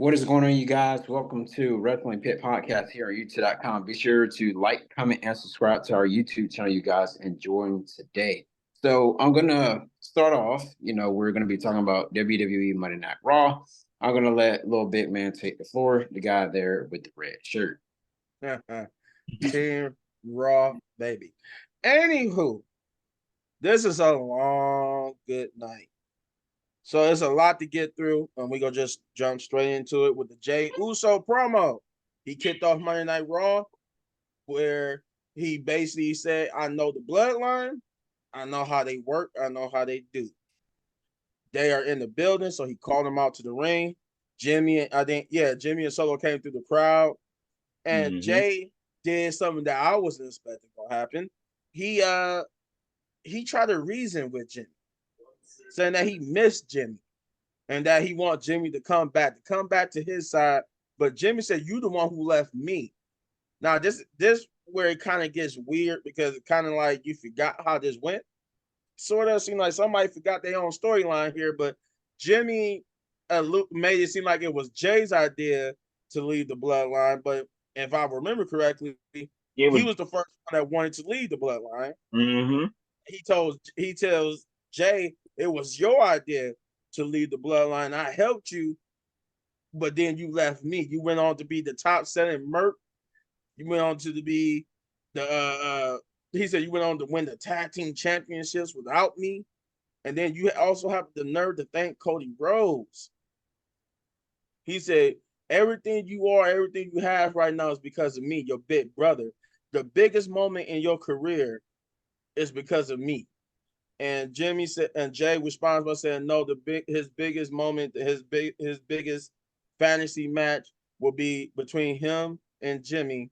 What is going on, you guys? Welcome to Wrestling Pit Podcast here on YouTube.com. Be sure to like, comment, and subscribe to our YouTube channel, you guys, and join today. So I'm gonna start off. We're gonna be talking about WWE Monday Night Raw. I'm gonna let Little Big Man take the floor, the guy there with the red shirt. Team Raw, baby. Anywho, this is a long, good night. So there's a lot to get through, and we're going to just jump straight into it with the Jey Uso promo. He kicked off Monday Night Raw, where he basically said, I know the bloodline. I know how they work. I know how they do. They are in the building, so he called them out to the ring. Jimmy and Solo came through the crowd. And Jey did something that I wasn't expecting to happen. He tried to reason with Jimmy, saying that he missed Jimmy and that he wants Jimmy to come back to his side. But Jimmy said, "You the one who left me." Now this where it kind of gets weird because it kind of like you forgot how this went. Sort of seemed like somebody forgot their own storyline here, but Jimmy made it seem like it was Jay's idea to leave the bloodline. But if I remember correctly, he was the first one that wanted to leave the bloodline. Mm-hmm. He tells Jay, it was your idea to leave the bloodline. I helped you, but then you left me. You went on to be the top selling merc. You went on to be the he said you went on to win the tag team championships without me. And then you also have the nerve to thank Cody Rhodes. He said, everything you are, everything you have right now is because of me, your big brother. The biggest moment in your career is because of me. And Jimmy said, and Jay responds by saying, no, his biggest moment, his biggest fantasy match will be between him and Jimmy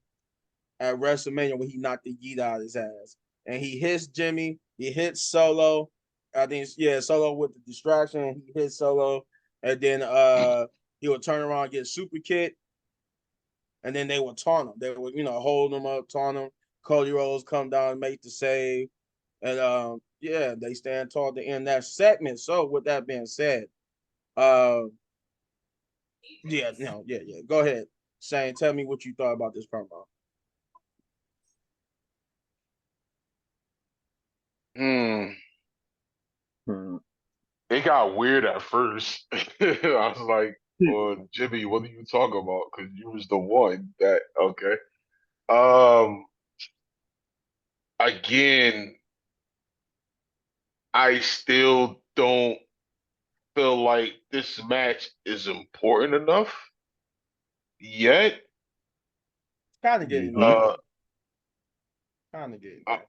at WrestleMania when he knocked the yeet out of his ass. And he hits Jimmy, he hits Solo. I think Solo with the distraction, he hits Solo, and then he would turn around, get super kick, and then they would taunt him. They would, hold him up, taunt him. Cody Rhodes come down and make the save. And they stand tall to end that segment. So with that being said, Go ahead, Shane. Tell me what you thought about this promo. It got weird at first. I was like, well, Jimmy, what are you talking about? Because you was the one that, okay. Again, I still don't feel like this match is important enough yet. Kind of getting there. Kind of getting there.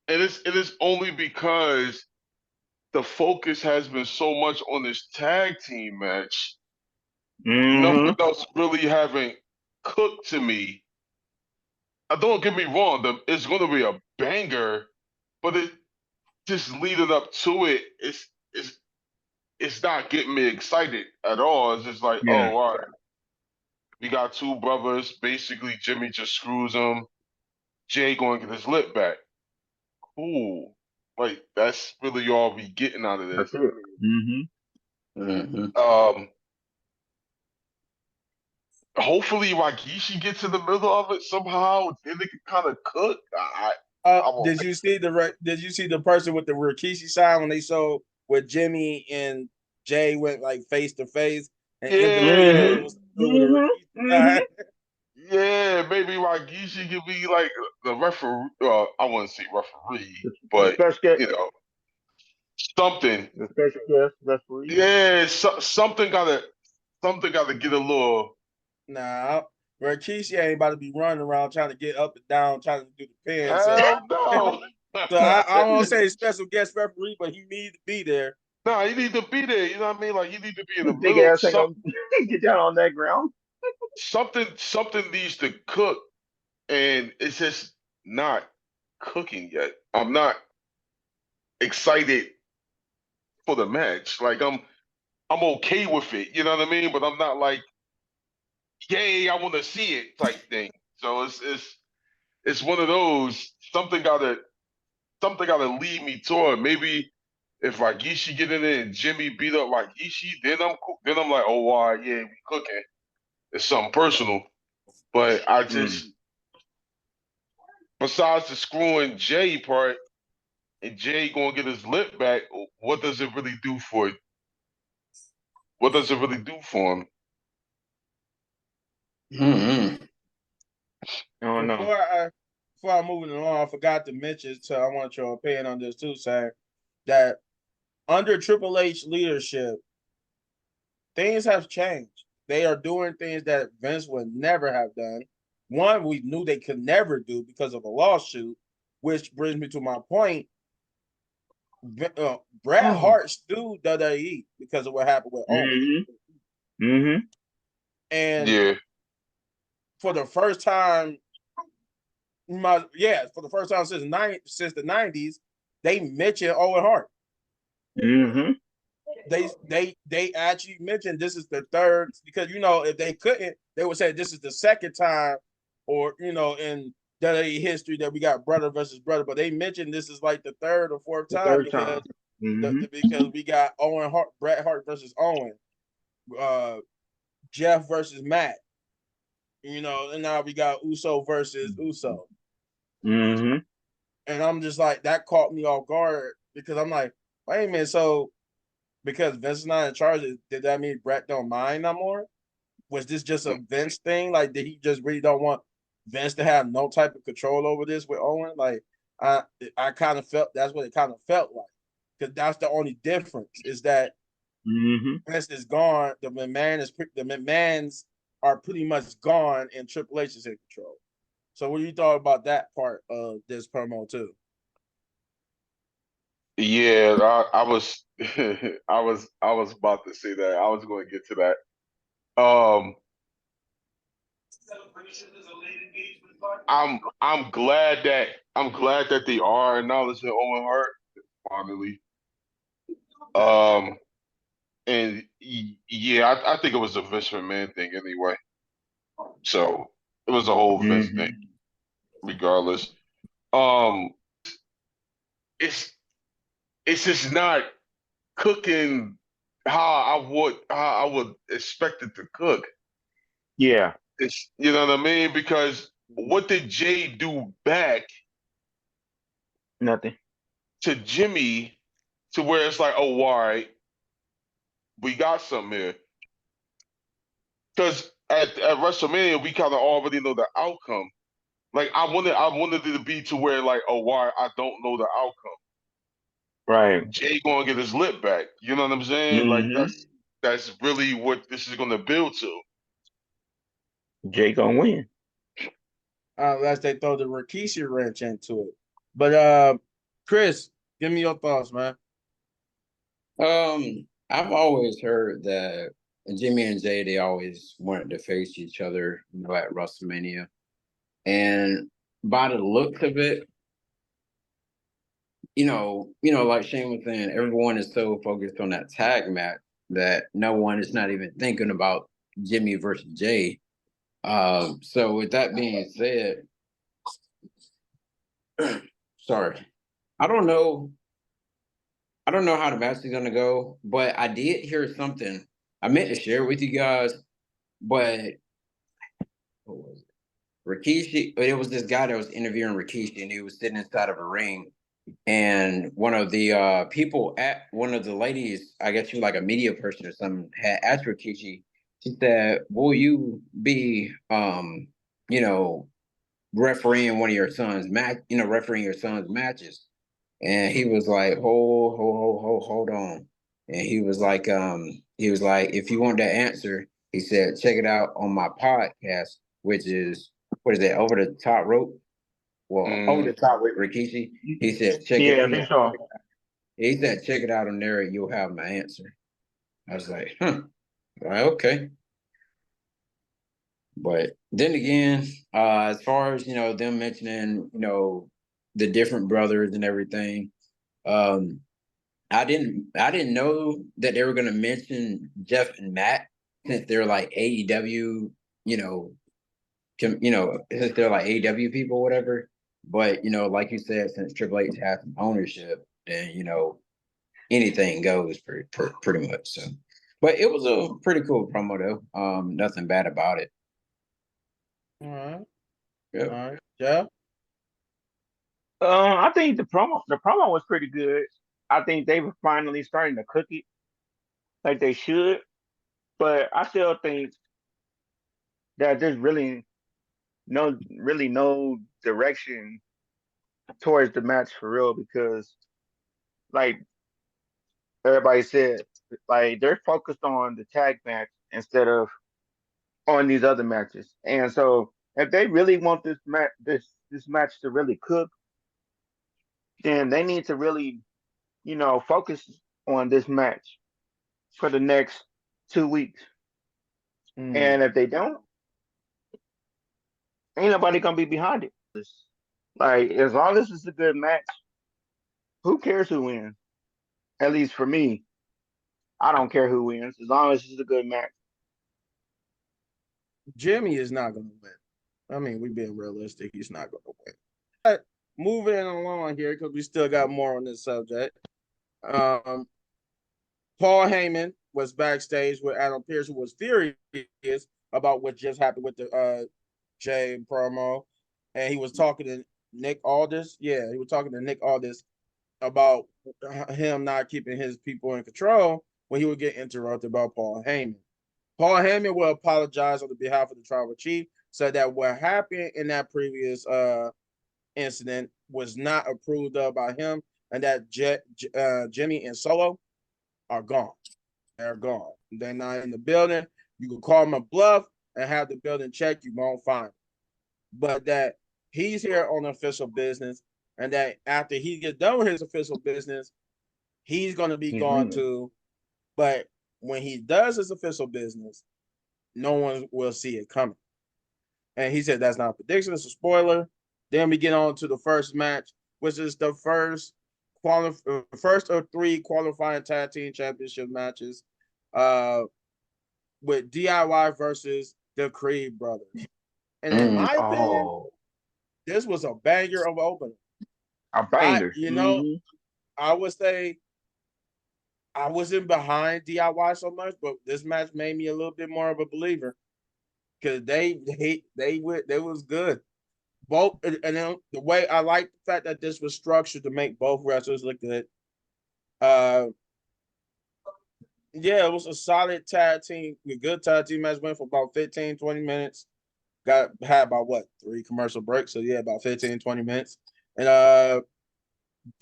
It is only because the focus has been so much on this tag team match. Nothing else really haven't cooked to me. Don't get me wrong, it's going to be a banger, but it just leading up to it, it's not getting me excited at all. It's just like, oh, all right. We got two brothers. Basically, Jimmy just screws him. Jay going to get his lip back. Cool. Like, that's really all we getting out of this. That's it. Hopefully Rikishi gets in the middle of it somehow. Then they can kind of cook. Did you see the person with the Rikishi sign when they saw where Jimmy and Jay went like face to face and yeah, maybe Rikishi could be like the referee. I wouldn't say referee, but something. The special guest referee. Yeah, something gotta get a little. Nah, Rikishi ain't about to be running around trying to get up and down, trying to do the pin. Hell no. So I won't say special guest referee, but he needs to be there. Nah, he need to be there. You know what I mean? Like he need to be in the big middle. Ass ain't gonna get down on that ground. Something needs to cook, and it's just not cooking yet. I'm not excited for the match. Like I'm okay with it. You know what I mean? But I'm not like, yay, I want to see it type thing. So it's one of those something gotta lead me toward. Maybe If Rikishi get in there and Jimmy beat up Rikishi, then I'm cool. Then I'm like, oh, wow, yeah, we cooking. It's something personal. But I just, besides the screwing Jay part, and Jay gonna get his lip back, what does it really do for it? What does it really do for him? Mm-hmm. I don't know. Before I move it along, I forgot to mention, so I want your opinion on this too, sir, that under Triple H leadership, things have changed. They are doing things that Vince would never have done. One, we knew they could never do because of a lawsuit, which brings me to my point. Bret Hart sued WWE because of what happened with Owen. And Yeah. for the first time, for the first time since the 90s, they mentioned Owen Hart. They actually mentioned this is the third, because if they couldn't, they would say this is the second time, or in WWE history that we got brother versus brother. But they mentioned this is like the third or fourth time because because we got Owen Hart, Bret Hart versus Owen, Jeff versus Matt, and now we got Uso versus Uso. And I'm just like, that caught me off guard because I'm like, wait a minute, so because Vince is not in charge, did that mean Bret don't mind no more? Was this just a Vince thing? Like, did he just really don't want Vince to have no type of control over this with Owen? Like, I kind of felt that's what it kind of felt like, because that's the only difference is that Vince is gone. The McMahons are pretty much gone, and Triple H is in control. So, what do you thought about that part of this promo too? Yeah, I was I was about to say that. I was going to get to that. I'm glad that they are acknowledging Owen Hart finally. And yeah, I think it was a Vince McMahon thing anyway. So it was a whole Vince thing, regardless. Um, it's just not cooking how I would expect it to cook. Yeah. It's, you know what I mean? Because what did Jay do back Nothing. to Jimmy to where it's like, oh, all right, we got something here? Because at WrestleMania, we kind of already know the outcome. Like I wanted it to be to where like, oh, why I don't know the outcome. Right. Jay gonna get his lip back. You know what I'm saying? Like that's really what this is gonna build to. Jay gonna win. Unless they throw the Rikishi wrench into it. But Chris, give me your thoughts, man. I've always heard that Jimmy and Jay, they always wanted to face each other, at WrestleMania. And by the looks of it, like Shane was saying, everyone is so focused on that tag match that no one is not even thinking about Jimmy versus Jay. So with that being said, sorry, I don't know. I don't know how the match is gonna go, but I did hear something. I meant to share with you guys, but what was it? Rikishi. It was this guy that was interviewing Rikishi, and he was sitting inside of a ring. And one of the people one of the ladies, I guess she was like a media person or something, had asked Rikishi. She said, "Will you be, refereeing one of your son's refereeing your son's matches?" And he was like, hold on. And he was like, if you want that answer, he said, check it out on my podcast, which is, what is that, Over the Top Rope? Well, Over the Top with Rikishi. He said, check it. I think so. He said, check it out on there and you'll have my answer. I was like, okay. But then again, as far as, them mentioning, the different brothers and everything, I didn't know that they were gonna mention Jeff and Matt, since they're like AEW, since they're like AEW people, whatever. But like you said, since Triple H has some ownership, then anything goes pretty much. So, but it was a pretty cool promo though. Nothing bad about it. All right. Yeah. All right. Yeah. I think the promo was pretty good. I think they were finally starting to cook it like they should, but I still think that there's no direction towards the match for real because like everybody said, like they're focused on the tag match instead of on these other matches. And so if they really want this match to really cook, then they need to really, focus on this match for the next 2 weeks. Mm. And if they don't, ain't nobody gonna be behind it. Like as long as it's a good match, who cares who wins? At least for me, I don't care who wins as long as it's a good match. Jimmy is not going to win. I mean, we're being realistic. He's not going to win. But moving along here because we still got more on this subject. Paul Heyman was backstage with Adam Pearce, who was furious about what just happened with the Jay promo, and he was talking to Nick Aldis. Yeah, he was talking to Nick Aldis about him not keeping his people in control when he would get interrupted by Paul Heyman. Paul Heyman will apologize on the behalf of the tribal chief, said that what happened in that previous incident was not approved of by him, and that Jimmy and Solo are gone. They're gone. They're not in the building. You can call them a bluff and have the building checked. You won't find them. But that he's here on official business, and that after he gets done with his official business, he's going to be He's gone leaving. too. But when he does his official business, no one will see it coming. And he said that's not a prediction, it's a spoiler. Then we get on to the first match, which is the first of 3 qualifying tag team championship matches with DIY versus the Creed brothers. And in my opinion, Oh, this was a banger of opener. a banger. I would say I wasn't behind DIY so much, but this match made me a little bit more of a believer because they was good. Both and then the way I like the fact that this was structured to make both wrestlers look good. Yeah, it was a solid tag team, a good tag team match. Went for about 15, 20 minutes. Had about what 3 commercial breaks. So yeah, about 15, 20 minutes. And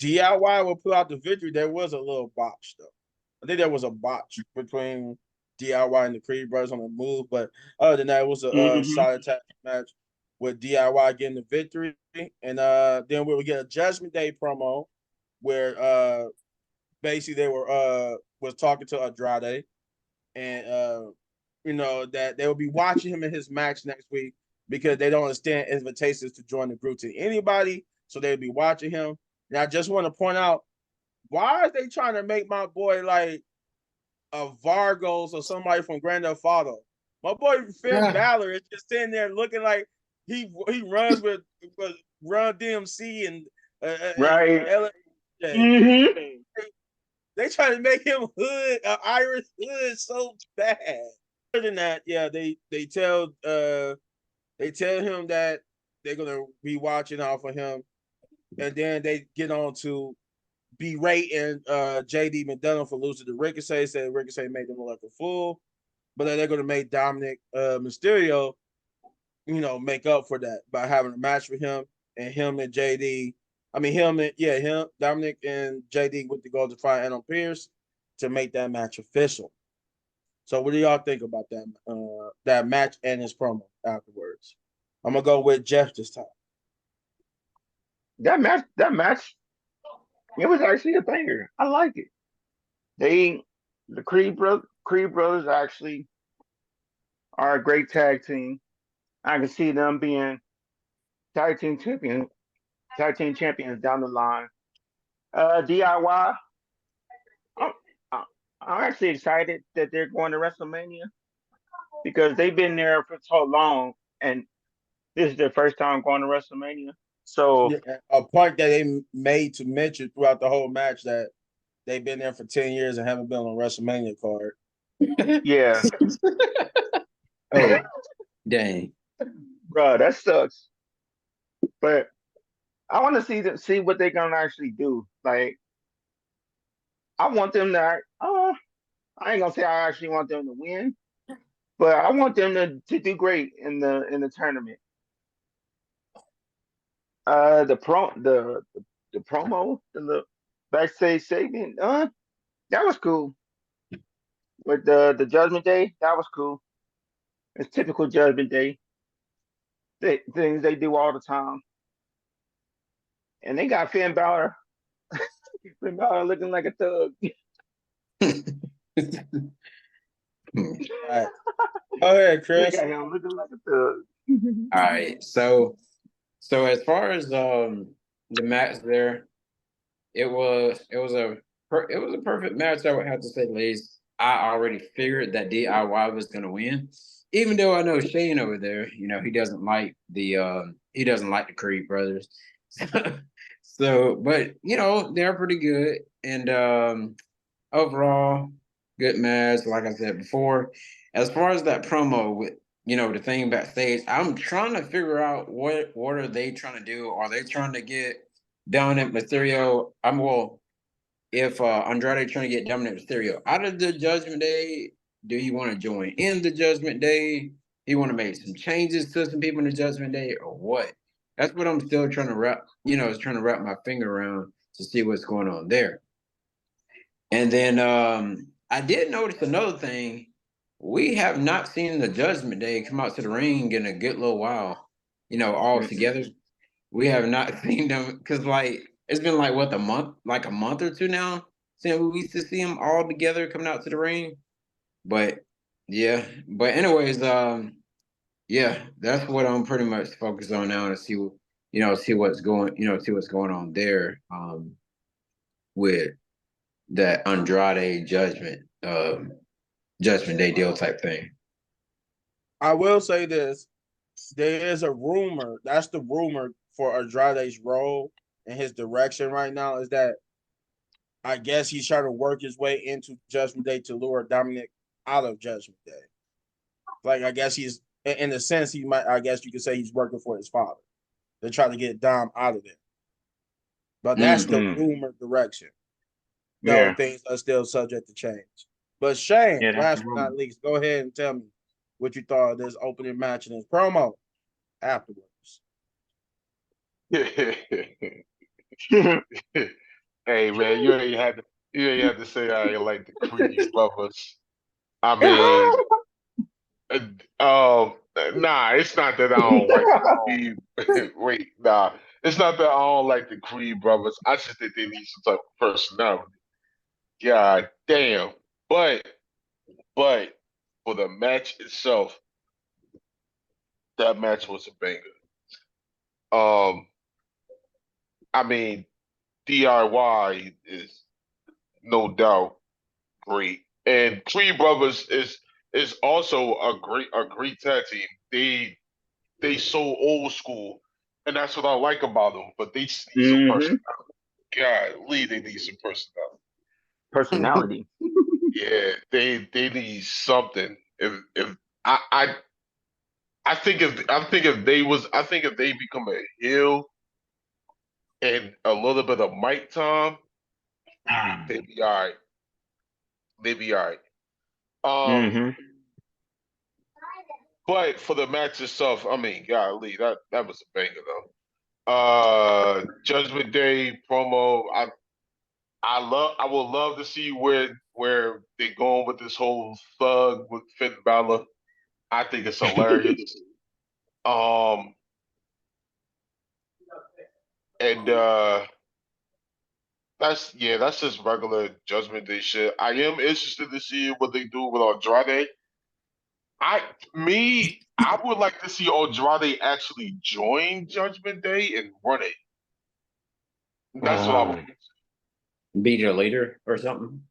DIY will pull out the victory. There was a little botch though. I think there was a botch between DIY and the Creed brothers on the move, but other than that, it was a solid tag match with DIY getting the victory. And then we would get a Judgment Day promo where basically they were was talking to Andrade and that they will be watching him in his match next week because they don't extend invitations to join the group to anybody, so they'll be watching him. And I just want to point out, why are they trying to make my boy like a Vargos or somebody from Grand Theft Auto? My boy Finn Balor is just sitting there looking like he runs with Run DMC and Right. LA. Mm-hmm. They try to make him hood, Irish hood, so bad. Other than that, yeah, they tell him that they're gonna be watching out for him, and then they get on to berating JD McDonough for losing to Ricochet. Said Ricochet made them look like a fool, but then they're gonna make Dominic Mysterio, make up for that by having a match with him and him and JD. I mean, Dominic and JD went to go to find Adam Pearce to make that match official. So, what do y'all think about that match and his promo afterwards? I'm gonna go with Jeff this time. That match, it was actually a banger. I like it. The Creed brothers actually are a great tag team. I can see them being tag team champions, down the line. DIY, I'm, I'm actually excited that they're going to WrestleMania because they've been there for so long, and this is their first time going to WrestleMania. So A point that they made to mention throughout the whole match that they've been there for 10 years and haven't been on a WrestleMania card. Yeah. Oh, dang. Bro, that sucks. But I want to see what they're gonna actually do. Like, I want them to. I ain't gonna say I actually want them to win, but I want them to do great in the tournament. The promo, the backstage segment, that was cool. With the Judgment Day, that was cool. It's typical Judgment Day. Things they do all the time. And they got Finn Balor. Finn Balor looking like a thug. All right. Go ahead, They Chris. got him looking like a thug. All right. So as far as the match there, it was a perfect match. I would have to say, the least. I already figured that DIY was going to win, even though I know Shane over there. You know, he doesn't like the Creed brothers. So, but you know, they're pretty good, and overall, good match. Like I said before, as far as that promo with the thing backstage, I'm trying to figure out what are they trying to do. Are they trying to get Dominic Mysterio? If Andrade trying to get Dominic Mysterio out of the Judgment Day, do you want to join in the Judgment Day? Do you want to make some changes to some people in the Judgment Day, or what? That's what I'm still trying to wrap my finger around to see what's going on there. And then I did notice another thing. We have not seen the Judgment Day come out to the ring in a good little while. All together. We have not seen them because it's been a month or two now since we used to see them all together coming out to the ring. But yeah, but anyways, yeah, that's what I'm pretty much focused on now to see what's going on there with that Andrade Judgment Day deal type thing. I will say this. There is a rumor. That's the rumor for Andrade's role and his direction right now is that I guess he's trying to work his way into Judgment Day to lure Dominic out of Judgment Day. Like, I guess he's, in a sense, I guess you could say he's working for his father. They're trying to get Dom out of there. But that's the rumored direction. Though things are still subject to change. But Shane, last but not least, go ahead and tell me what you thought of this opening match and this promo afterwards. Hey man, you ain't had to say I ain't like the Creed brothers. I mean, nah, it's not that I don't like the Creed. Wait, nah, it's not that I don't like the Creed brothers. I just think they need some type of personality. God damn, but for the match itself, that match was a banger. I mean, DIY is no doubt great, and Creed Brothers is also a great tag team. They so old school, and that's what I like about them. But they just need some personality. Golly, they need some personality. Personality. Yeah, they need something. If I think if they become a heel and a little bit of mic time, they'd be all right. They'd be all right. But for the match itself, I mean, golly, that was a banger though. Judgment Day promo, I would love to see where they're going with this whole thug with Finn Balor. I think it's hilarious. And that's just regular Judgment Day shit. I am interested to see what they do with Andrade. I would like to see Andrade actually join Judgment Day and run it. That's what I would. Be their leader or something.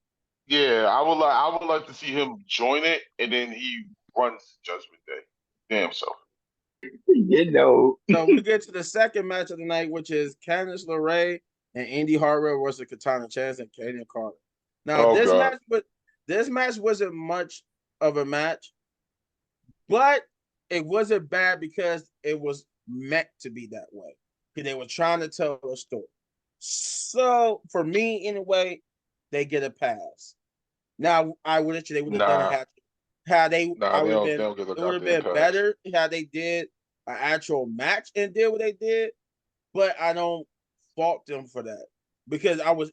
Yeah, I would like to see him join it and then he runs Judgment Day. Damn so. So we get to the second match of the night, which is Candice LeRae and Indy Hartwell versus Katana Chance and Kaden Carter. Now Oh God. this match wasn't much of a match, but it wasn't bad because it was meant to be that way. Because they were trying to tell a story. So for me, anyway, they get a pass. Now I would have they would have done a Nah, hat. Had they, nah, I they would have don't, been. they don't get a It would have goddamn been pass. better had they did an actual match and did what they did. But I don't fault them for that because I was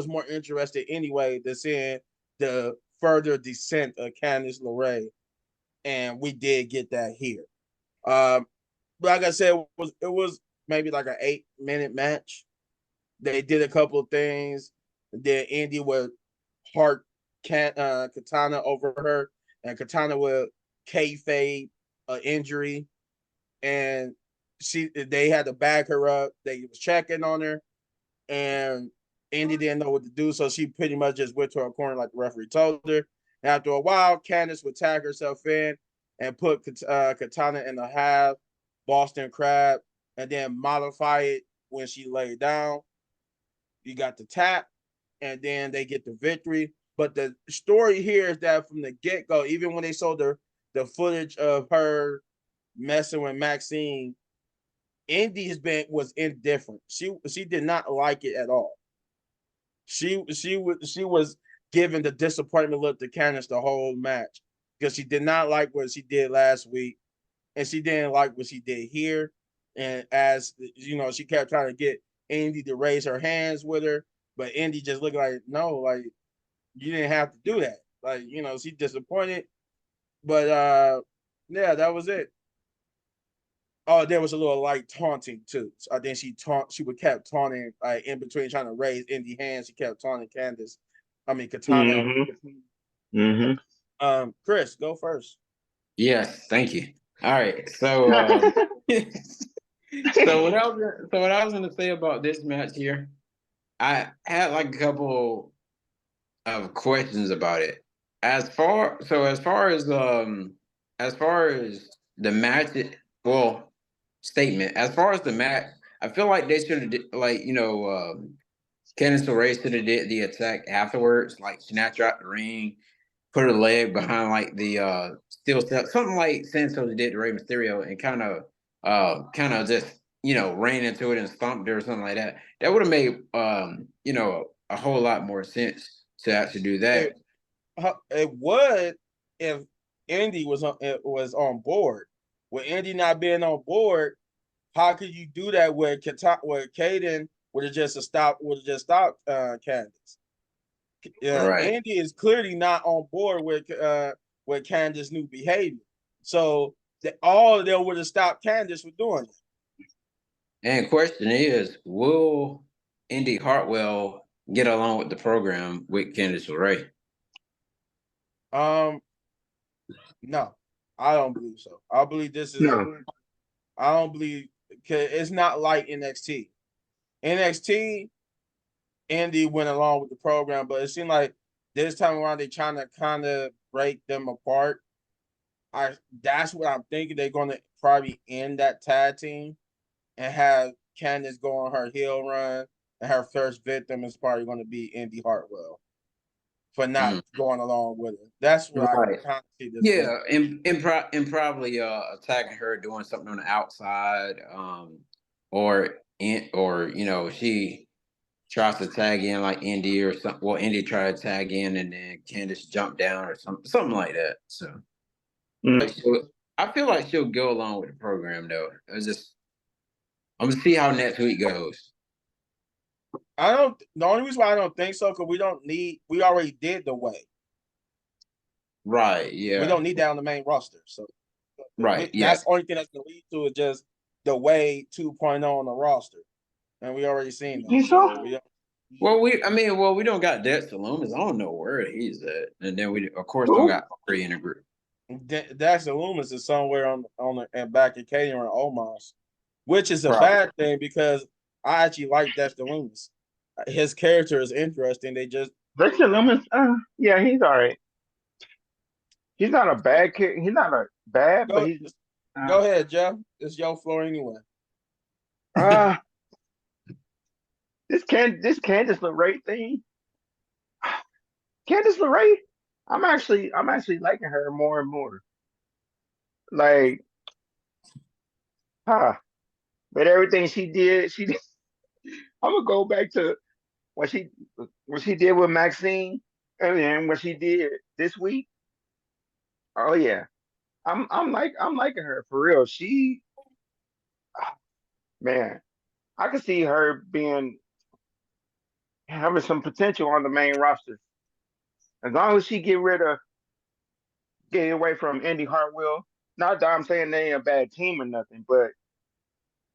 more interested anyway than seeing the further descent of Candice LeRae, and we did get that here. Um, like I said, it was maybe like an 8-minute match. They did a couple of things. Then Indy would heart Katana over her, and Katana would kayfabe an injury, and they had to back her up. They was checking on her, and Indy didn't know what to do, so she pretty much just went to her corner like the referee told her. After a while, Candice would tag herself in and put Katana in the half, Boston Crab, and then modify it when she laid down. You got the tap, and then they get the victory. But the story here is that from the get go, even when they saw the footage of her messing with Maxine, Indy's been was indifferent. She did not like it at all. She was giving the disappointment look to Candice the whole match because she did not like what she did last week, and she didn't like what she did here. And as you know, she kept trying to get Indy to raise her hands with her, but Indy just looked like no, like you didn't have to do that. Like she's disappointed. But yeah, that was it. Oh, there was a little light taunting too. So I think she would kept taunting like in between trying to raise Indy hands. She kept taunting Candice. I mean Katana. Mm-hmm. Mm-hmm. Chris, go first. Yes, thank you. All right. So what I was gonna say about this match here, I had like a couple of questions about it. As far as the match, well, statement. As far as the match, I feel like they should have like Candice LeRae should have did the attack afterwards, like snatch her out the ring, put her leg behind like the steel step, something like Santos did to Rey Mysterio, and kind of just ran into it and stomped her or something like that. That would have made a whole lot more sense to actually do that. It would if Indy was on board. With Indy not being on board, how could you do that with Caden would have just stopped Candice? Right. Andy is clearly not on board with Candice's new behavior. So all of them would have stopped Candice from doing it. And question is, will Indy Hartwell get along with the program with Candice LeRae? No, I don't believe so. I believe this is. No. I don't believe because it's not like NXT. NXT, Indy went along with the program, but it seemed like this time around they trying to kind of break them apart. That's what I'm thinking. They're going to probably end that tag team and have Candice go on her heel run, and her first victim is probably going to be Indy Hartwell for not going along with it. That's what I Right. kind of see this going. Yeah, and probably attacking her doing something on the outside, or she tries to tag in like Indy or something. Well, Indy tried to tag in and then Candice jumped down or something like that. So like I feel like she'll go along with the program though. I'm gonna see how next week goes. I don't. The only reason why I don't think so because we don't need. We already did the way. Right. Yeah. We don't need that on the main roster. So Right. Yeah. that's the only thing that's going to lead to is just the way 2.0 on the roster, and we already seen that. So we don't got Dexter Loomis. I don't know where he's at, and then we of course don't got three in the group. Dexter Loomis is somewhere on the and back in Katie or Omos, which is a Probably. bad thing because I actually like Dexter Loomis. His character is interesting. They just Dexter Loomis, yeah, he's all right. He's not a bad kid. He's not a bad, but he's. Go ahead, Jeff. It's your floor anyway. This Candice LeRae thing. Candice LeRae, I'm actually liking her more and more. Like, huh? But everything she did. I'm gonna go back to what she what she did with Maxine, and then what she did this week. Oh yeah, I'm liking her for real. She, man, I can see her being having some potential on the main roster as long as she get away from Indy Hartwell. Not that I'm saying they ain't a bad team or nothing, but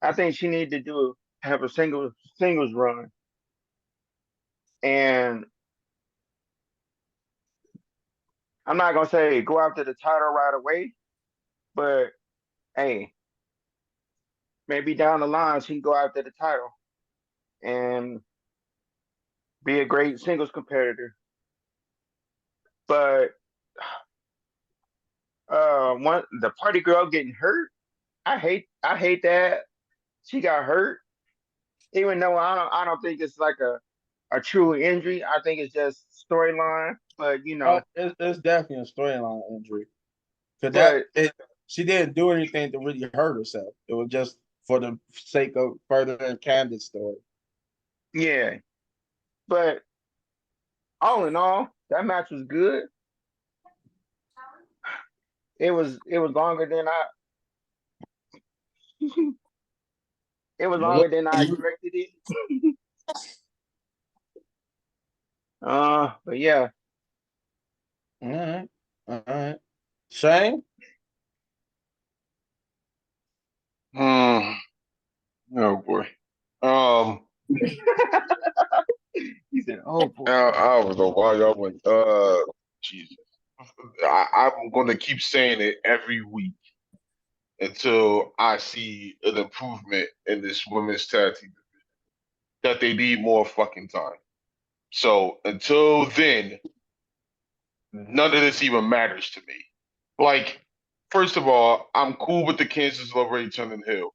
I think she need to have a singles run. And I'm not gonna say go after the title right away, but hey, maybe down the line she can go after the title and be a great singles competitor. But one the party girl getting hurt, I hate that she got hurt. Even though I don't think it's like a true injury. I think it's just storyline. But you know, It's definitely a storyline injury. Because but she didn't do anything to really hurt herself. It was just for the sake of furthering Candace's story. yeah. But all in all, that match was good. It was longer than I it was Well, longer than I expected it. But yeah, all right. All right. Shane? Hmm. Oh boy. Um. he said, "Oh boy, I don't know why y'all went. Jesus. I'm gonna keep saying it every week until I see an improvement in this women's tag team that they need more fucking time. So until then, none of this even matters to me. Like, first of all, I'm cool with the Kansas LeRae turning heel,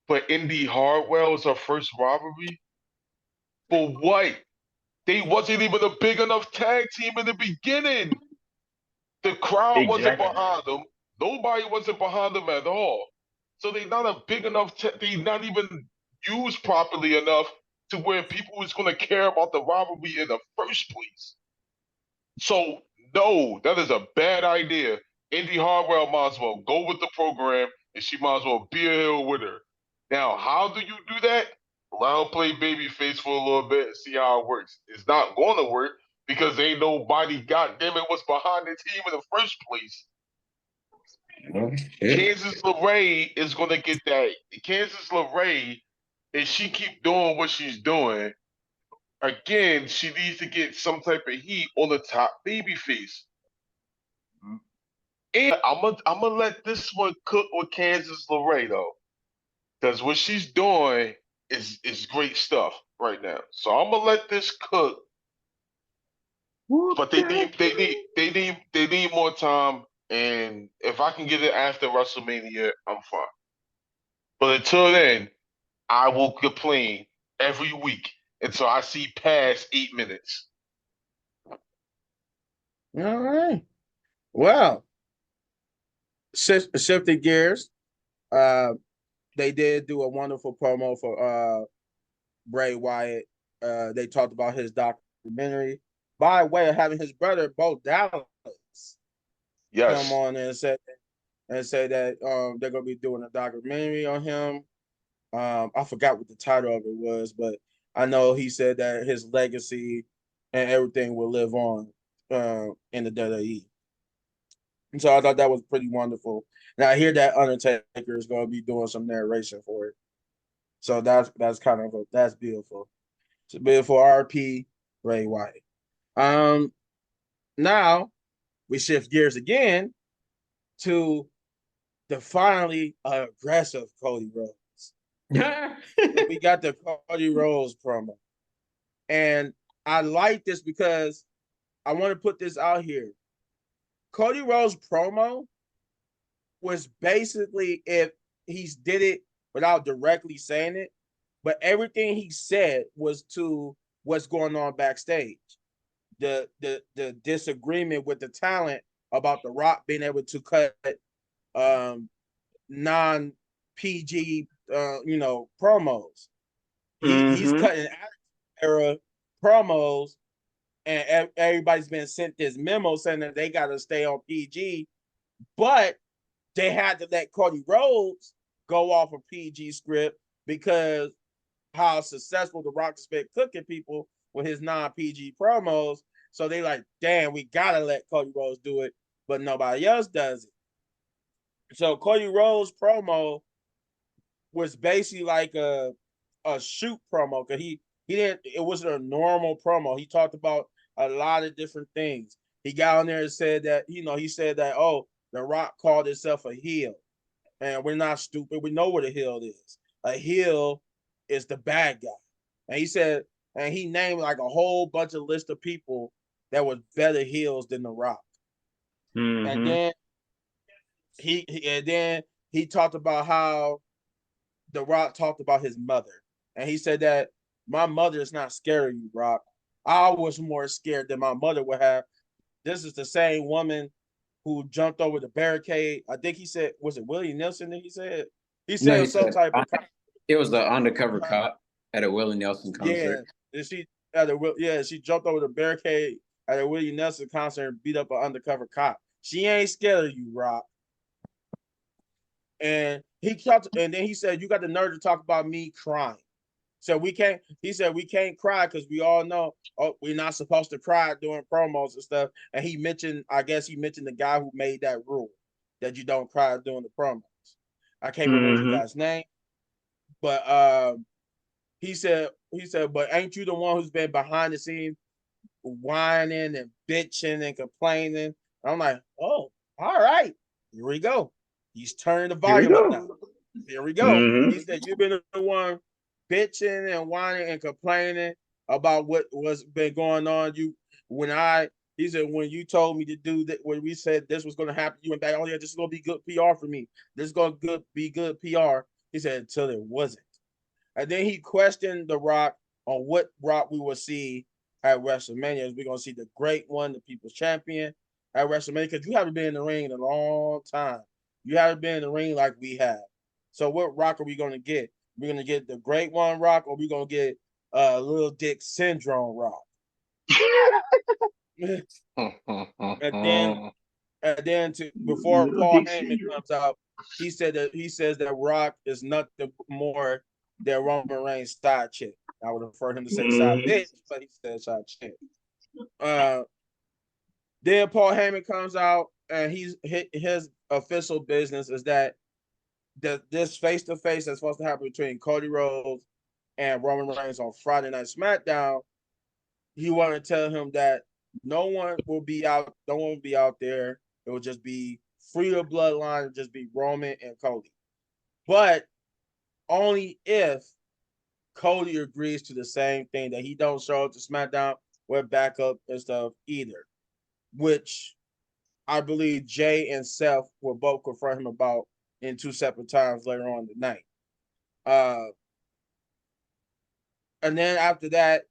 but Indy Hartwell is our first rivalry. For what? They wasn't even a big enough tag team in the beginning. The crowd wasn't exactly." behind them. Nobody wasn't behind them at all. So they not a big enough. They not even used properly enough to where people was going to care about the rivalry in the first place. So no, that is a bad idea. Indy Hartwell might as well go with the program, and she might as well be a heel with her. Now, how do you do that? Let her play babyface for a little bit and see how it works. It's not going to work because ain't nobody, goddamn it, was behind the team in the first place. Oh, shit. Kansas LeRae is going to get that. Kansas LeRae, if she keep doing what she's doing, again, she needs to get some type of heat on the top babyface. And I'm gonna let this one cook with Kansas LeRae though, because what she's doing is great stuff right now. So I'm gonna let this cook, Whoop but that. they need more time. And if I can get it after WrestleMania, I'm fine. But until then, I will complain every week until I see past 8 minutes. All right. Well, shifting gears. Uh, they did do a wonderful promo for Bray Wyatt. They talked about his documentary by way of having his brother Bo Dallas come Yes. on and say that they're gonna be doing a documentary on him. I forgot what the title of it was, but I know he said that his legacy and everything will live on in the WWE. And so I thought that was pretty wonderful. And I hear that Undertaker is going to be doing some narration for it. So that's kind of that's beautiful. It's beautiful RP Bray Wyatt. Now we shift gears again to the finally aggressive Cody Rhodes. We got the Cody Rhodes promo. And I like this because I want to put this out here. Cody Rhodes promo was basically, if he did it without directly saying it, but everything he said was to what's going on backstage. the disagreement with the talent about The Rock being able to cut non PG promos. He's cutting era promos, and everybody's been sent this memo saying that they got to stay on PG, but they had to let Cody Rhodes go off a PG script because how successful The Rock has been cooking people with his non-PG promos. So they like, damn, we gotta let Cody Rhodes do it, but nobody else does it. So Cody Rhodes promo was basically like a shoot promo because he didn't. It wasn't a normal promo. He talked about a lot of different things. He got on there and said that he said that The Rock called himself a heel, and we're not stupid. We know what a heel is. A heel is the bad guy, and he said, and he named like a whole bunch of list of people that was better heels than The Rock. And then he talked about how The Rock talked about his mother, and he said that my mother is not scared of you, Rock. I was more scared than my mother would have. This is the same woman who jumped over the barricade. I think he said, was it Willie Nelson that he said? He said No, some type of it was the undercover cop at a Willie Nelson concert. She jumped over the barricade at a Willie Nelson concert and beat up an undercover cop. She ain't scared of you, Rock. And then he said, you got the nerve to talk about me crying. So he said we can't cry because we all know we're not supposed to cry during promos and stuff. And I guess he mentioned the guy who made that rule that you don't cry during the promos. I can't remember the guy's name, but he said, but ain't you the one who's been behind the scenes whining and bitching and complaining? And I'm like, oh, all right, here we go. He's turning the volume up now. Here we go. He said, you've been the one bitching and whining and complaining about what was been going on. He said, when you told me to do that, when we said this was going to happen, you went back, oh yeah, this is going to be good PR for me. This is going to be good PR. He said, until it wasn't. And then he questioned The Rock on what Rock we will see at WrestleMania. We're going to see the great one, the People's Champion at WrestleMania, because you haven't been in the ring in a long time. You haven't been in the ring like we have. So what Rock are we going to get? We're going to get the great one Rock, or we're going to get Little Dick Syndrome Rock. and then before Paul Heyman comes out, he says that Rock is nothing more than Roman Reigns' side chick. I would prefer him to say side bitch, but he said side chick. Then Paul Heyman comes out, and his official business is that this face-to-face that's supposed to happen between Cody Rhodes and Roman Reigns on Friday Night SmackDown, he wanted to tell him that no one will be out there. It will just be free of bloodline, it'll just be Roman and Cody. But only if Cody agrees to the same thing, that he don't show up to SmackDown with backup and stuff either, which I believe Jay and Seth will both confront him about in two separate times later on tonight. And then after that,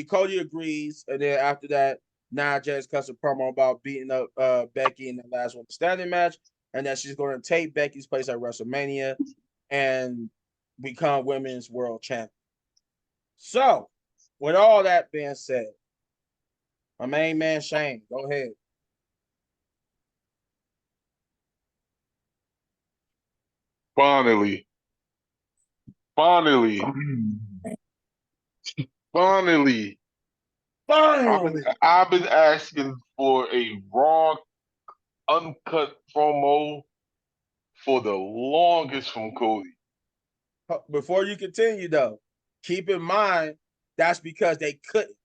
Cody agrees, and then after that, Nia Jax cuts a promo about beating up Becky in the last one standing match, and that she's going to take Becky's place at WrestleMania and become Women's World Champion. So, with all that being said, my main man Shane, go ahead. Finally. I've been asking for a raw, uncut promo for the longest from Cody. Before you continue, though, keep in mind that's because they couldn't.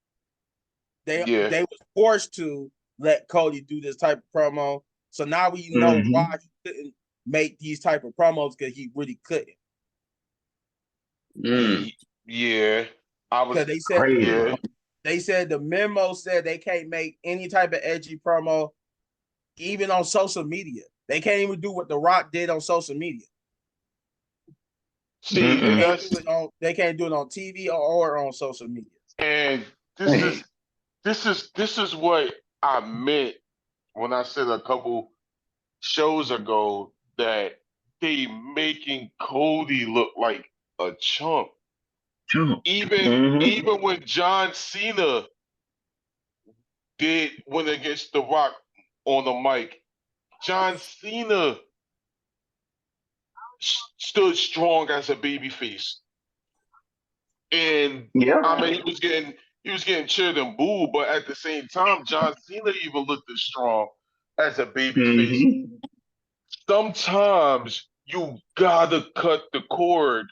They was forced to let Cody do this type of promo. So now we know why he couldn't make these type of promos, because he really couldn't. Yeah, because they said the memo said they can't make any type of edgy promo, even on social media. They can't even do what The Rock did on social media. See, they can't do it on TV or on social media. And this is this is what I meant when I said a couple shows ago that they making Cody look like a chump. Mm-hmm. Even when John Cena did win against The Rock on the mic, John Cena stood strong as a babyface, and Yeah. I mean he was getting cheered and booed, but at the same time, John Cena even looked as strong as a babyface. Mm-hmm. Sometimes you gotta cut the cord,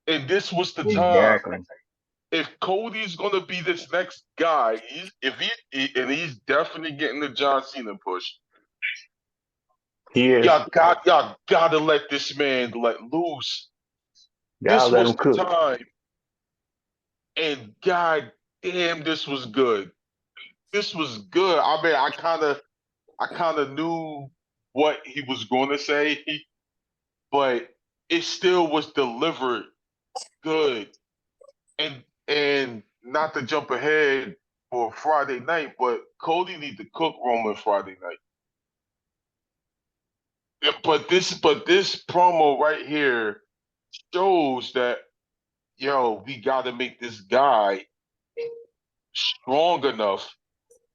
and this was the time. Exactly. If Cody's gonna be this next guy, and he's definitely getting the John Cena push. He is. Y'all gotta let this man let loose. Gotta This let was him the cook. time, and god damn, this was good. This was good. I mean, I kind of knew what he was going to say, but it still was delivered good. And not to jump ahead for Friday night, but Cody need to cook Roman Friday night. Yeah, but this promo right here shows that we got to make this guy strong enough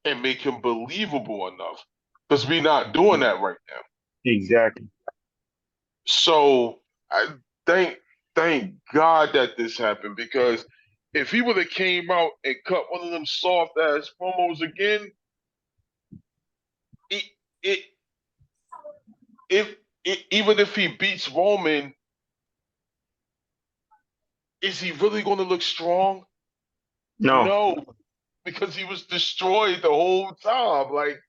and make him believable enough because we're not doing that right now. Exactly. So I thank God that this happened because if he would have came out and cut one of them soft ass promos again, it, it, if even if he beats Roman, is he really going to look strong? No. No, because he was destroyed the whole time. Like,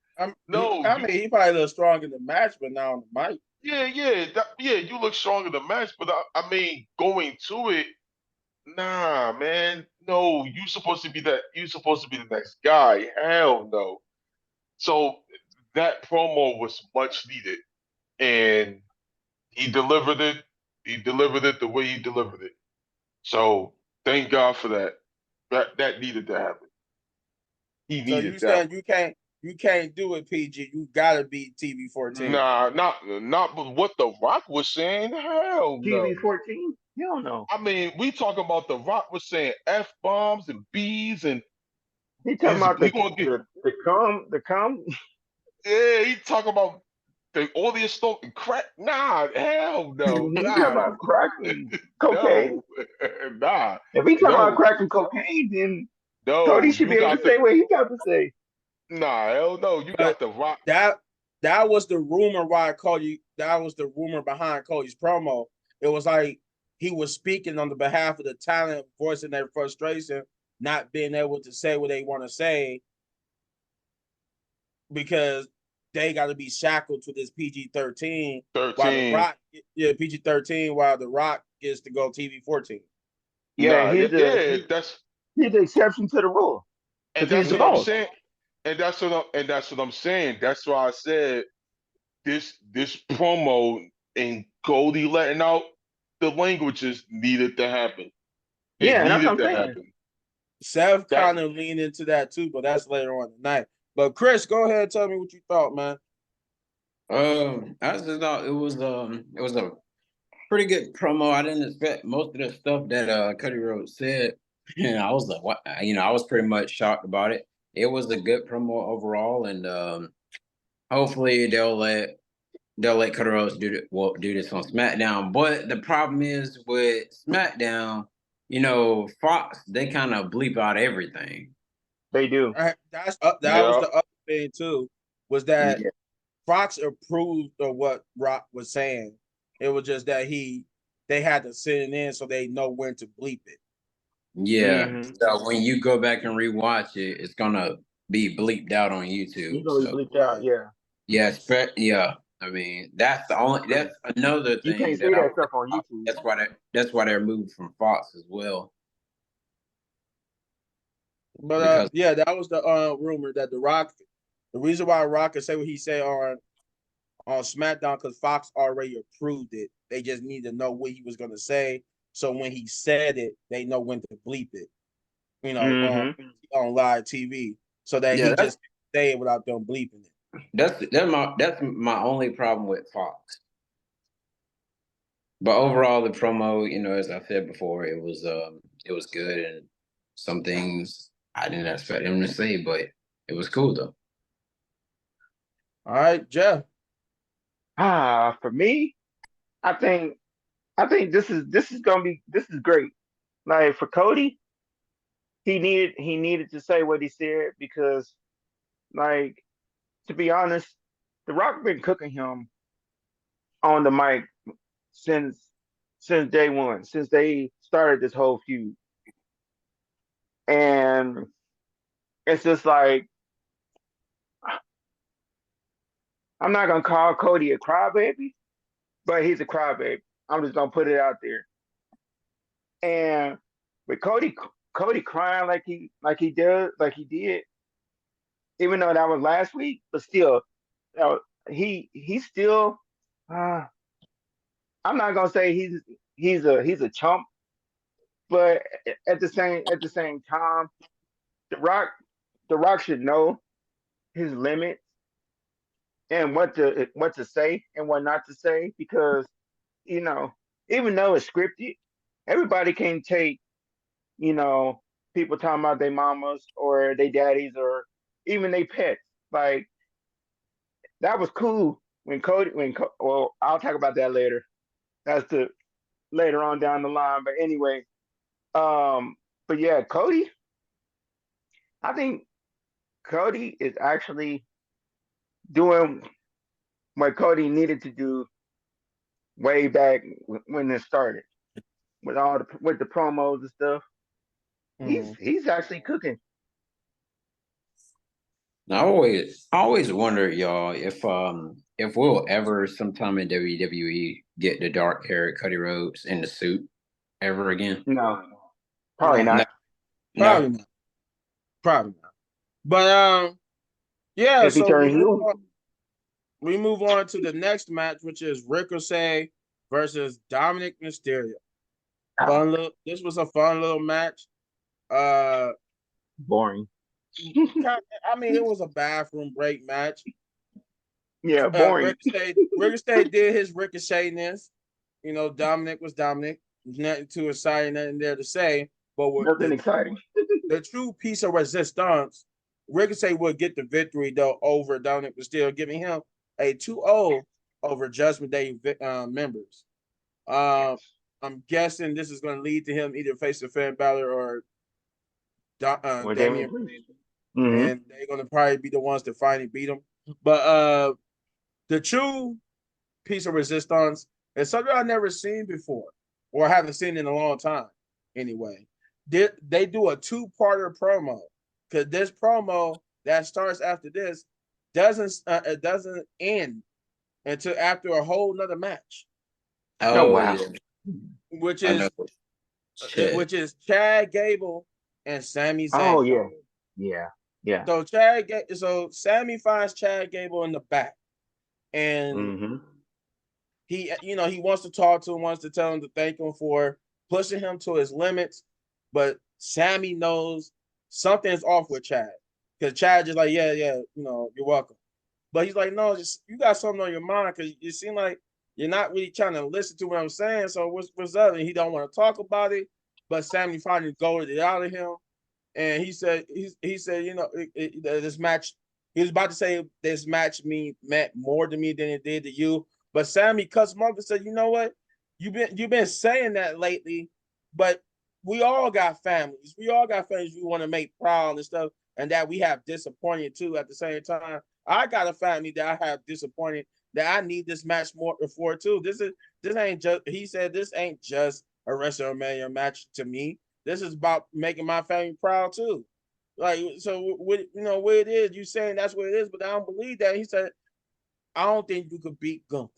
no, I mean, he probably look strong in the match, but not on the mic. yeah, you look strong in the match, but I mean, going to it, nah, man, no, you supposed to be that. You supposed to be the next guy. Hell no. So that promo was much needed, and he delivered it. He delivered it the way he delivered it. So thank God for that. That needed to happen. He So needed you that. saying you can't do it PG? You gotta be TV 14. Nah, not with what The Rock was saying. Hell no. TV-14? Hell no. I mean, we talk about The Rock was saying F bombs and B's and He talking about he gonna get the cum. he talking about all the assault and crack. Nah, hell no, He talking nah, about cracking cocaine. no, nah, If he talking about no, cracking cocaine, then Cody no. should You be able to got say what he got to say. nah, hell no. You got But The Rock. that was the rumor why Cody. That was the rumor behind Cody's promo. It was like he was speaking on the behalf of the talent, voicing their frustration, not being able to say what they want to say because they got to be shackled to this PG-13 while the 13. Rock, PG-13 while the Rock gets to go TV 14. Yeah, Yeah, he's the exception to the rule and because he's that's the what I'm boss. saying. And that's what I'm saying. That's why I said this promo and Cody letting out the languages needed to happen. It Yeah, and that's what needed I'm to saying. happen. Seth That kind of leaned into that too, but that's later on tonight. But Chris, go ahead and tell me what you thought, man. I just thought it was a pretty good promo. I didn't expect most of the stuff that Cody Rhodes said. And I was like, what? I was pretty much shocked about it. It was a good promo overall, and hopefully they'll let Cody Rhodes do this on SmackDown. But the problem is with SmackDown, Fox, they kind of bleep out everything. They do. That was yeah. the other thing too, was that Yeah. Fox approved of what Rock was saying. It was just that they had to send it in so they know when to bleep it. Yeah. Mm-hmm. So when you go back and rewatch it, it's gonna be bleeped out on He's YouTube. gonna be So bleeped out. Yeah, yeah. I mean, that's another you can't thing that say that stuff on YouTube. that's why they're moved from Fox as well. But Because yeah, that was the rumor that the reason why Rock could say what he said on SmackDown because Fox already approved it. They just need to know what he was gonna say. So when he said it, they know when to bleep it. Mm-hmm. On live TV. so that Yeah, he just say it without them bleeping it. that's my only problem with Fox. But overall, the promo, as I said before, it was good, and some things I didn't expect him to say, but it was cool though. All right, Jeff. For me, I think this is great. Like for Cody, he needed to say what he said because, like, to be honest, The Rock been cooking him on the mic since day one, since they started this whole feud, and it's just like I'm not gonna call Cody a crybaby, but he's a crybaby. I'm just gonna put it out there. And with Cody crying like he did, even though that was last week, but still, uh, he still. Uh, I'm not gonna say he's a chump, but at the same time, the Rock the Rock should know his limits and what to say and what not to say because you know even though it's scripted, everybody can take you know people talking about their mamas or their daddies or even their pets. Like that was cool well, I'll talk about that later. That's the later on down the line. But anyway, um, but yeah, I think Cody is actually doing what Cody needed to do way back when it started with the promos and stuff. He's actually cooking. I always wonder, y'all, if we'll ever sometime in WWE get the dark haired Cody Rhodes in the suit ever again. No, probably No, not. probably No. not. Probably not. But yeah. If he So turns heel, we move on to the next match, which is Ricochet versus Dominic Mysterio. This was a fun little match. boring. I mean, it was a bathroom break match. Yeah, boring. Ricochet did his ricochetiness. Dominic was Dominic. There's nothing too exciting, nothing there to say. But Nothing exciting. the true piece of resistance, Ricochet would get the victory though over Dominic Mysterio, giving him a 2-0 over Judgment Day members. I'm guessing this is going to lead to him either facing Finn Balor or Well, Damian Damien. Priest, Mm-hmm. and they're going to probably be the ones to finally beat him. But the true piece of resistance is something I've never seen before, or haven't seen in a long time. Anyway, they do a 2-parter promo because this promo that starts after this doesn't end until after a whole nother match, Oh Oh wow. yeah, which I know. is Chad Gable and Sami Oh Zayn. yeah. Yeah. Yeah. So Sami finds Chad Gable in the back, and Mm-hmm. he wants to talk to him, wants to tell him to thank him for pushing him to his limits, but Sammy knows something's off with Chad because Chad just like yeah, you're welcome, but he's like no, just you got something on your mind because you seem like you're not really trying to listen to what I'm saying. So what's up? And he don't want to talk about it, but Sammy finally goaded it out of him, and he said this match. He was about to say this match meant more to me than it did to you. But Sammy cuts him off and said, "You know what? You've been saying that lately, but we all got families. We all got families we want to make proud and stuff, and that we have disappointed too. At the same time, I got a family that I have disappointed that I need this match more for too. This ain't just." He said, "This ain't just a WrestleMania match to me. This is about making my family proud too." Like so, what it is. You saying that's what it is, but I don't believe that. He said, "I don't think you could beat Gunther."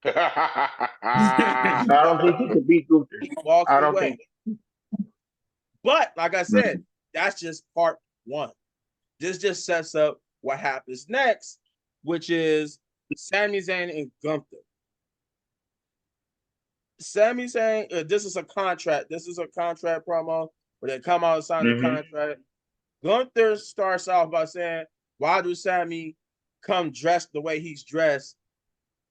I don't think he could beat Gunther. He walks I don't away. think. But like I said, that's just part one. This just sets up what happens next, which is Sami Zayn and Gunther. Sami Zayn, this is a contract. This is a contract promo where they come out and sign the Mm-hmm. contract. Gunther starts off by saying, why do Sammy come dressed the way he's dressed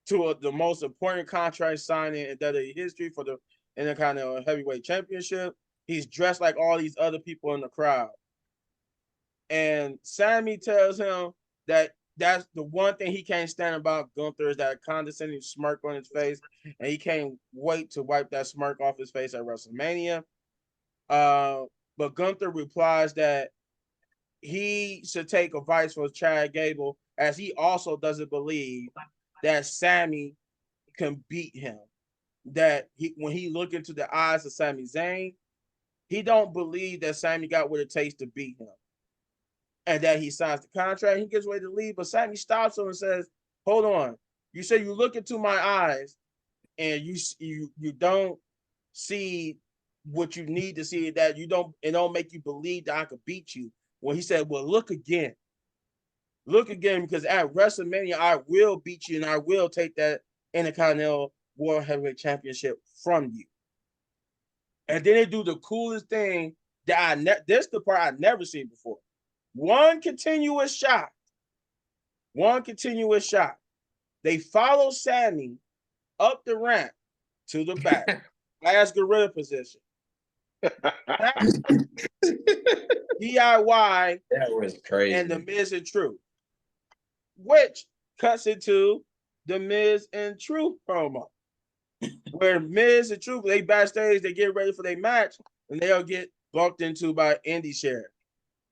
to the most important contract signing in WWE history for the Intercontinental Heavyweight Championship? He's dressed like all these other people in the crowd. And Sammy tells him that that's the one thing he can't stand about Gunther is that condescending smirk on his face, and he can't wait to wipe that smirk off his face at WrestleMania. But Gunther replies that he should take advice from Chad Gable, as he also doesn't believe that Sammy can beat him. That when he look into the eyes of Sami Zayn, he don't believe that Sammy got what it takes to beat him. And that he signs the contract, he gets ready to leave, but Sammy stops him and says, hold on. You say you look into my eyes and you don't see what you need to see, that it don't make you believe that I could beat you. Well, he said, well, look again. Look again, because at WrestleMania, I will beat you and I will take that Intercontinental World Heavyweight Championship from you. And then they do the coolest thing that this is the part I've never seen before. One continuous shot. They follow Sammy up the ramp to the back. Last gorilla position. DIY. That was crazy. And the Miz and Truth, which cuts into the Miz and Truth promo, where Miz and Truth, they backstage, they get ready for their match, and they'll get bumped into by Indy Sheriff.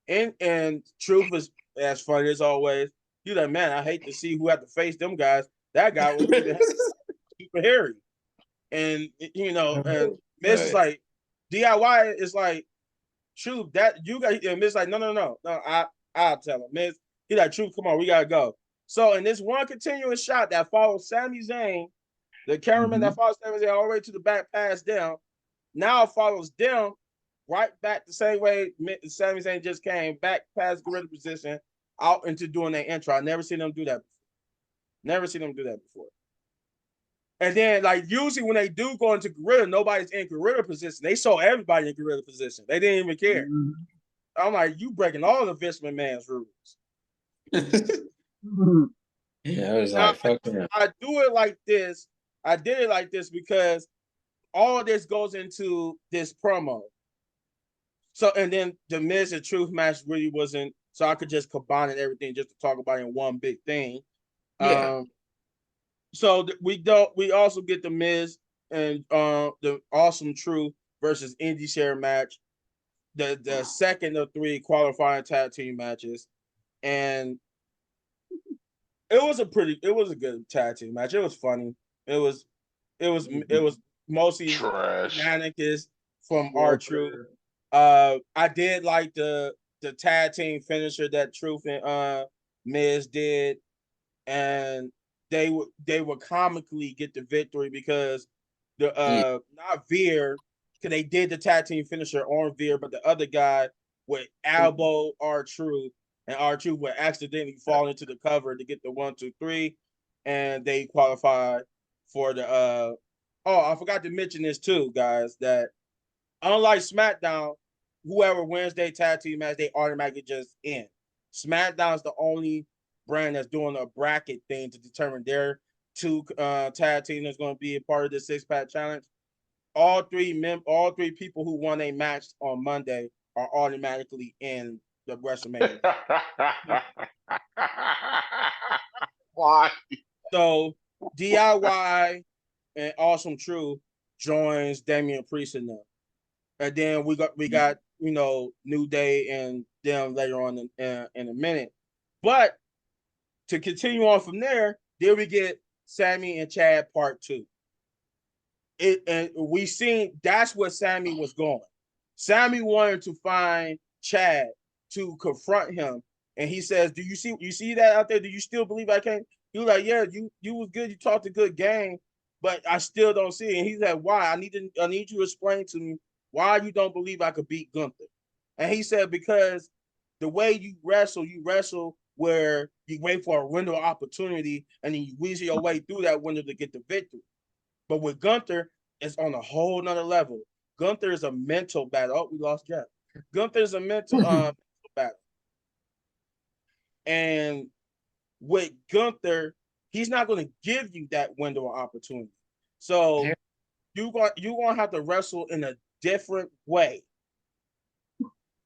And Truth is as funny as always. He's like, man, I hate to see who had to face them guys. That guy was super hairy. And and Miz is like, DIY is like, Truth, that you got, and Miz like, no, I'll tell him. Miz, he like, Truth, come on, we gotta go. So in this one continuous shot that follows Sami Zayn, the cameraman that follows Sami Zayn all the way to the back past them, now follows them right back the same way Sami Zayn just came back past gorilla position out into doing their intro. I never seen them do that before. And then, like, usually when they do go into gorilla, nobody's in gorilla position. They saw everybody in gorilla position. They didn't even care. I'm like, you breaking all the Vince McMahon's rules. Yeah, I was like, fuck yeah. I do it like this. I did it like this because all of this goes into this promo. So, and then the Miz and Truth match really wasn't, so I could just combine it everything just to talk about it in one big thing. Yeah. So we also get the Miz and the Awesome Truth versus Indy Share match, the second of 3 qualifying tag team matches, and it was a good tag team match. It was funny. It was mostly shenanigans from R-Truth. I did like the tag team finisher that Truth and Miz did, and they would comically get the victory because the not Veer, because they did the tag team finisher on Veer, but the other guy would elbow R-Truth, and R-Truth would accidentally fall into the cover to get the 1, 2, 3, and they qualified for the I forgot to mention this too, guys, that unlike SmackDown, whoever wins their tag team match, they automatically just in. SmackDown is the only brand that's doing a bracket thing to determine their 2 tag team that's going to be a part of the 6-pack challenge. All three people who won a match on Monday are automatically in the WrestleMania. Why? So DIY and Awesome Truth joins Damian Priest in them. And then we got New Day and them later on in a minute. But to continue on from there, then we get Sammy and Chad part 2. And we seen that's where Sammy was going. Sammy wanted to find Chad to confront him, and he says, "Do you see that out there? Do you still believe I can?" He was like, "Yeah, you was good. You talked a good game, but I still don't see it." And he's like, "Why? I need you to explain to me why you don't believe I could beat Gunther." And he said, "Because the way you wrestle where you wait for a window of opportunity and then you weasel your way through that window to get the victory. But with Gunther, it's on a whole nother level. Gunther is a mental battle. Oh, we lost Jeff. Gunther is a mental battle. And with Gunther, he's not going to give you that window of opportunity. So you're going to have to wrestle in a different way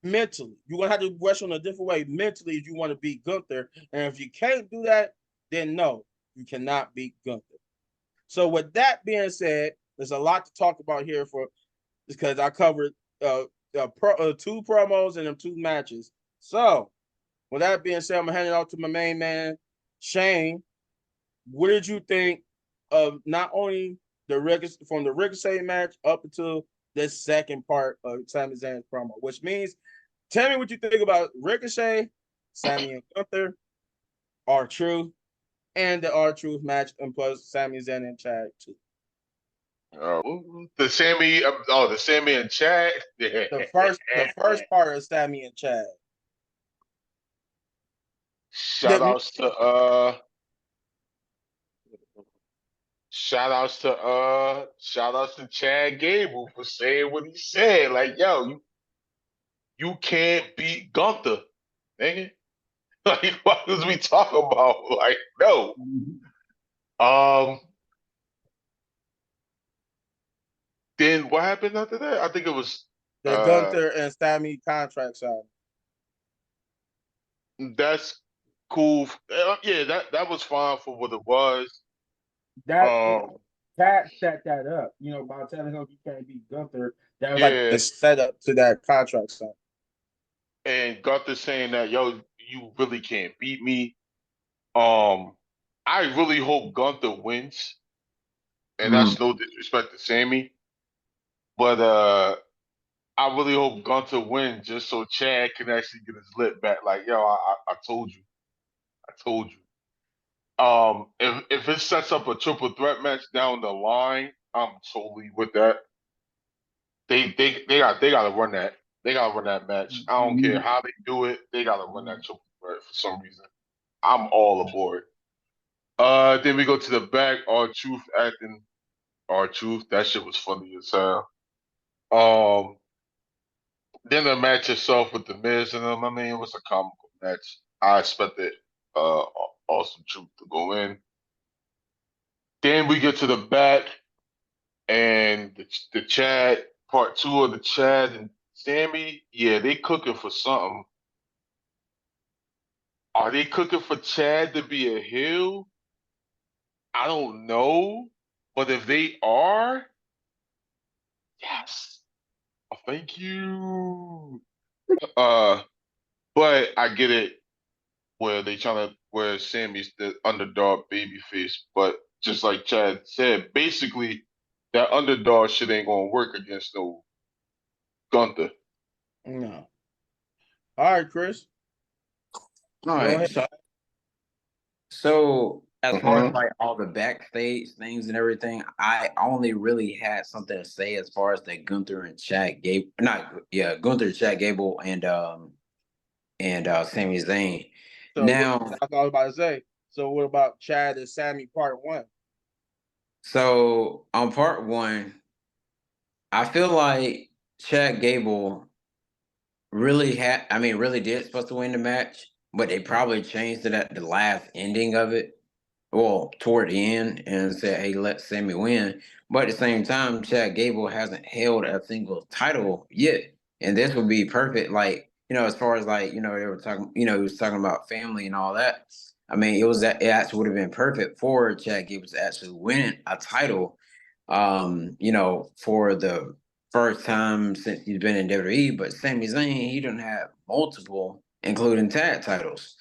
mentally. You're going to have to wrestle in a different way mentally if you want to beat Gunther. And if you can't do that, then no, you cannot beat Gunther. So with that being said, there's a lot to talk about here because I covered 2 promos and them 2 matches. So with that being said, I'm going to hand it off to my main man, Shane. What did you think of not only from the Ricochet match up until this second part of Sami Zayn's promo? Which means, tell me what you think about Ricochet, Sami and Gunther, R-Truth, and the R-Truth match, and plus Sami Zayn and Chad too. The Sammy and Chad. The first part of Sami and Chad. Shout outs to Chad Gable for saying what he said. Like, yo, you can't beat Gunther, nigga. Like, what was we talking about? Like, no. Then what happened after that? I think it was the Gunther and Sami contract signing. That's cool. Yeah, that was fine for what it was. Chad set that up, by telling him you can't beat Gunther. That was like the setup to that contract signing. And Gunther saying that, yo, you really can't beat me. I really hope Gunther wins. And that's no disrespect to Sammy. But I really hope Gunther wins just so Chad can actually get his lip back. Like, yo, I told you. I told you. If it sets up a triple threat match down the line, I'm totally with that. They gotta run that. They gotta run that match. I don't care how they do it. They gotta run that triple threat for some reason. I'm all aboard. Then we go to the back. R-Truth acting R-Truth. That shit was funny as hell. Then the match itself with the Miz and them. I mean, it was a comical match. I expected Awesome Truth to go in. Then we get to the back and the Chad part 2 of the Chad and Sammy. Yeah, they cooking for something. Are they cooking for Chad to be a heel? I don't know. But if they are, yes. Oh, thank you. But I get it where Sammy's the underdog babyface, but just like Chad said, basically that underdog shit ain't gonna work against no Gunther. No. All right, Chris. All right. So as far as like all the backstage things and everything, I only really had something to say as far as the Gunther and Chad Gable, Gunther, Chad Gable, and Sami Zayn. So now, I was about to say. So what about Chad and Sammy part 1? So on part 1, I feel like Chad Gable really did supposed to win the match, but they probably changed it at the last ending of it. Well, toward the end, and said, "Hey, let Sammy win." But at the same time, Chad Gable hasn't held a single title yet, and this would be perfect. Like, as far as like they were talking, he was talking about family and all that. I mean, it actually would have been perfect for Chad Gable to actually win a title. For the first time since he's been in WWE. But Sami Zayn, he didn't have multiple, including tag titles.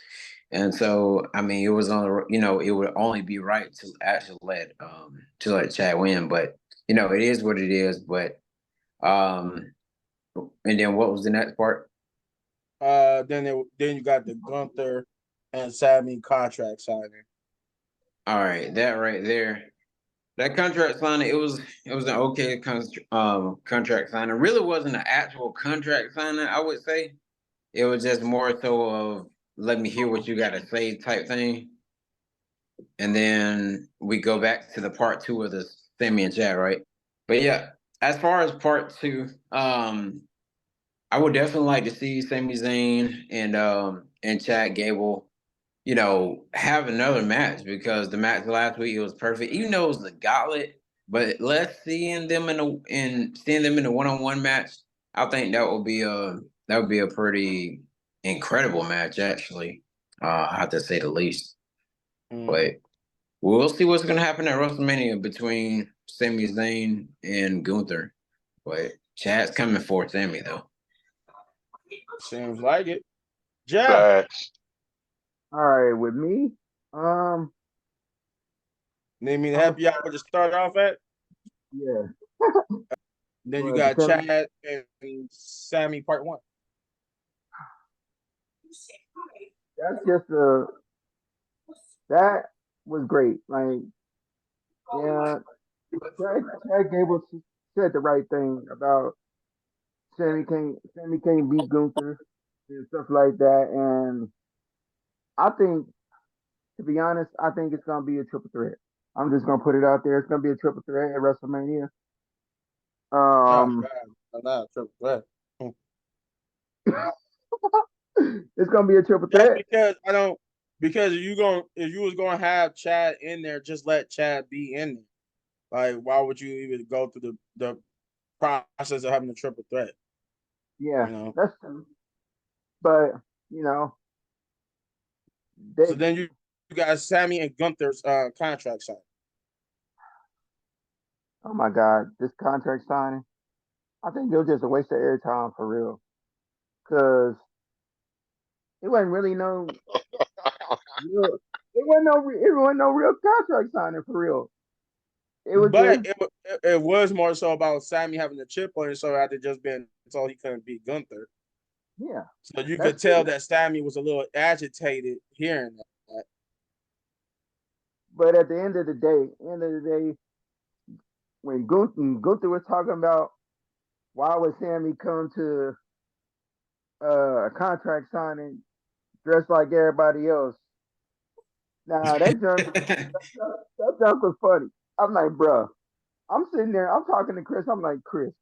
And so, I mean, it was on it would only be right to actually let Chad win, but it is what it is. But and then what was the next part? Then you got the Gunther and Sammy contract signing. All right, that right there. That contract signing, it was an okay contract signing. It really wasn't an actual contract signing, I would say. It was just more so of let me hear what you got to say type thing. And then we go back to the part 2 of the Sammy and Chad, right? But yeah, as far as part 2, I would definitely like to see Sami Zayn and Chad Gable, have another match because the match last week it was perfect. Even though it was the gauntlet, but let's seeing them seeing them in a one-on-one match, I think that would be a pretty incredible match actually. I have to say the least. But we'll see what's gonna happen at WrestleMania between Sami Zayn and Gunther. But Chad's coming for Sami though. Seems like it. Jeff. Facts. All right, with me, Need me to help you out with the start off at? yeah. Then you Well, got Sam- Chad and Sammy part 1. that's just that was great. Like, yeah, Chad Gable said the right thing about Sammy can't beat Gunther and stuff like that. And I think, to be honest, I think it's gonna be a triple threat. I'm just gonna put it out there. It's gonna be a triple threat at WrestleMania. Oh, Um, God. Not a triple threat. it's gonna be a triple Just threat. because if you was gonna have Chad in there, just let Chad be in there. Like, why would you even go through the process of having a triple threat? Yeah, You know. that's true. But you know, they So then you got Sammy and Gunther's contract signed. oh my God, this contract signing, I think it was just a waste of airtime for real. Cause it wasn't really no real, it wasn't no real contract signing for real. It was But just it was more so about Sammy having a chip on his shoulder after just being told he couldn't beat Gunther. yeah, So you that's could tell true. that Sammy was a little agitated hearing that. But at the end of the day, when Gunther was talking about why would Sammy come to a contract signing dressed like everybody else? Now that junk was funny. I'm like, bro, I'm sitting there, I'm talking to Chris. I'm like, Chris,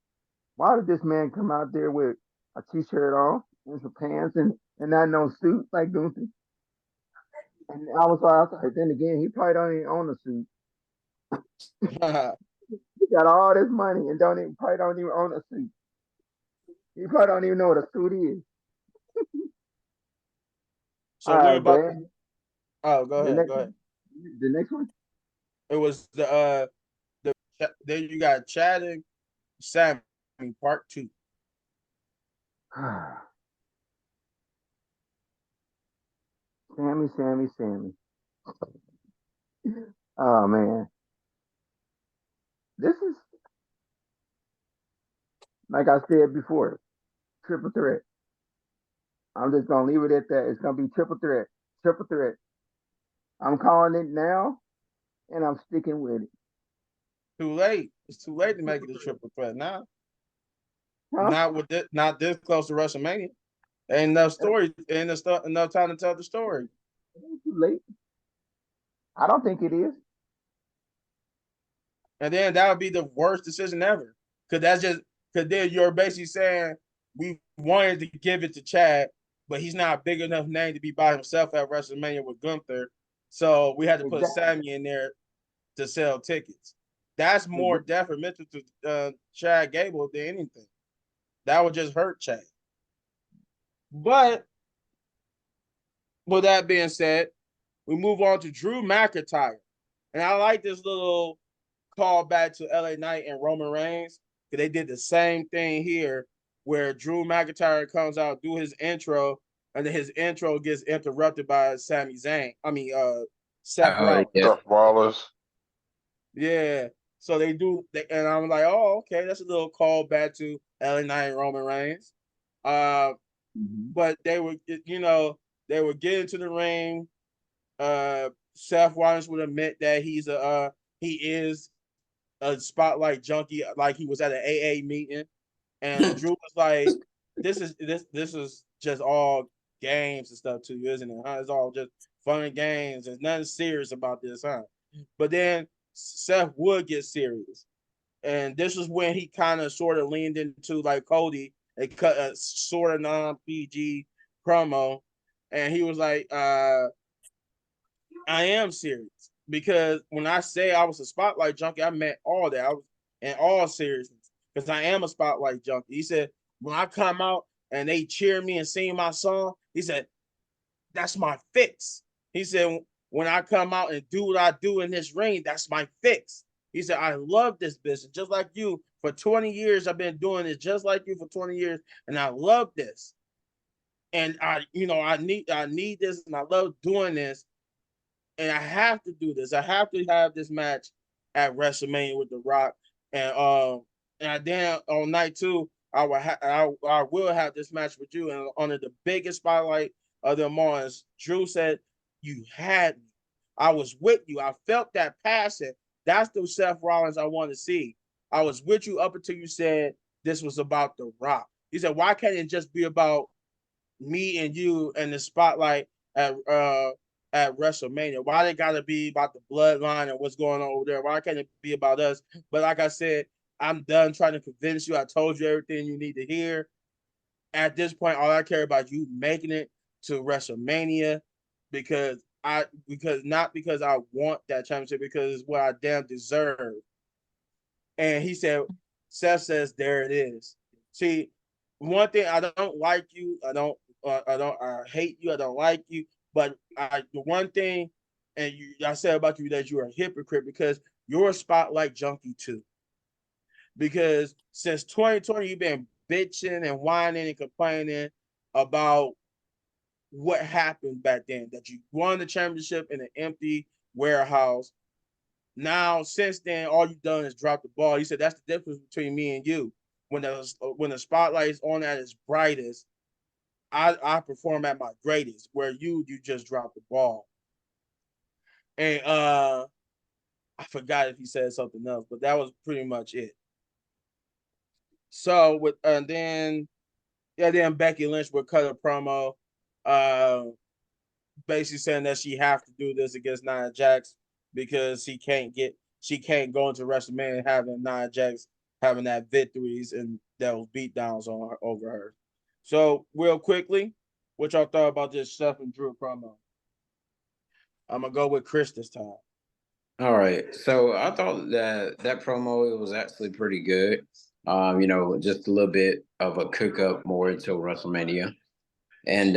why did this man come out there with a t-shirt on and some pants and not no suit like Gunther? And I was like, then again, he probably don't even own a suit. He got all this money and probably don't even own a suit. He probably don't even know what a suit is. All So what right, about but oh go the ahead, next go ahead. one, the next one. It was then you got Chad and Sammy part 2. Sammy. Oh man, this is like I said before, triple threat. I'm just gonna leave it at that. It's gonna be triple threat, triple threat. I'm calling it now, and I'm sticking with it. Too late. It's too late to make it a triple threat now. Huh? Not this close to WrestleMania. Ain't enough story. Enough time to tell the story. It's too late. I don't think it is. And then that would be the worst decision ever. Because then you're basically saying we wanted to give it to Chad, but he's not a big enough name to be by himself at WrestleMania with Gunther. So we had to put Exactly. Sammy in there to sell tickets. That's more Exactly. detrimental to Chad Gable than anything. That would just hurt Chad. But with that being said, we move on to Drew McIntyre. And I like this little call back to LA Knight and Roman Reigns because they did the same thing here where Drew McIntyre comes out, do his intro, and then his intro gets interrupted by Sami Zayn. Seth Oh Rollins. yeah. Seth Rollins. Yeah. So and I'm like, oh, okay, that's a little call back to LA Knight and Roman Reigns. But they were getting to the ring. Seth Rollins would admit that he is a spotlight junkie, like he was at an AA meeting, and Drew was like, "This is just all games and stuff to you, isn't it? Huh? It's all just fun and games. There's nothing serious about this, huh?" But then Seth would get serious, and this is when he kind of sort of leaned into like Cody They cut a sort of non-PG promo, and he was like, I am serious because when I say I was a spotlight junkie, I meant all that. I was in all seriousness because I am a spotlight junkie. He said, when I come out and they cheer me and sing my song, he said, that's my fix. He said, when I come out and do what I do in this ring, that's my fix. He said, I love this business just like you. For 20 years, I've been doing this just like you for 20 years, and I love this. And I need this, and I love doing this, and I have to do this. I have to have this match at WrestleMania with The Rock, and then on night 2, I will have this match with you, and under the biggest spotlight of them all, as Drew said, you had me. I was with you. I felt that passion. That's the Seth Rollins I want to see. I was with you up until you said this was about The Rock. He said, why can't it just be about me and you and the spotlight at WrestleMania? Why they gotta be about the bloodline and what's going on over there? Why can't it be about us? But like I said, I'm done trying to convince you. I told you everything you need to hear. At this point, all I care about you making it to WrestleMania not because I want that championship, because it's what I damn deserve. And he said, Seth says, there it is. See, one thing, I don't like you. I hate you. I don't like you. But the one thing, I said about you that you're a hypocrite because you're a spotlight junkie too. Because since 2020, you've been bitching and whining and complaining about what happened back then, that you won the championship in an empty warehouse. Now, since then, all you've done is drop the ball. He said that's the difference between me and you. When the spotlight is on at its brightest, I perform at my greatest. Where you just drop the ball. And I forgot if he said something else, but that was pretty much it. So then Becky Lynch would cut a promo, basically saying that she have to do this against Nia Jax because she can't go into WrestleMania having Nia Jax having that victories and those beatdowns on her, over her. So real quickly, what y'all thought about this Seth and Drew promo? I'm gonna go with Chris this time. All right. So I thought that promo, it was actually pretty good. Just a little bit of a cook up more until WrestleMania. And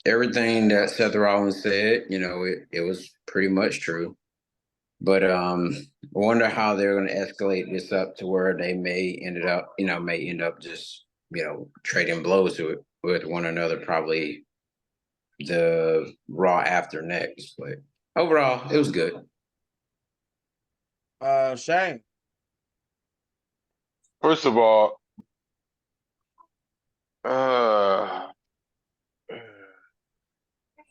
everything that Seth Rollins said, it was pretty much true. But I wonder how they're going to escalate this up to where they may end up just, trading blows with one another, probably the Raw after next. But overall, it was good. Shane. First of all, uh,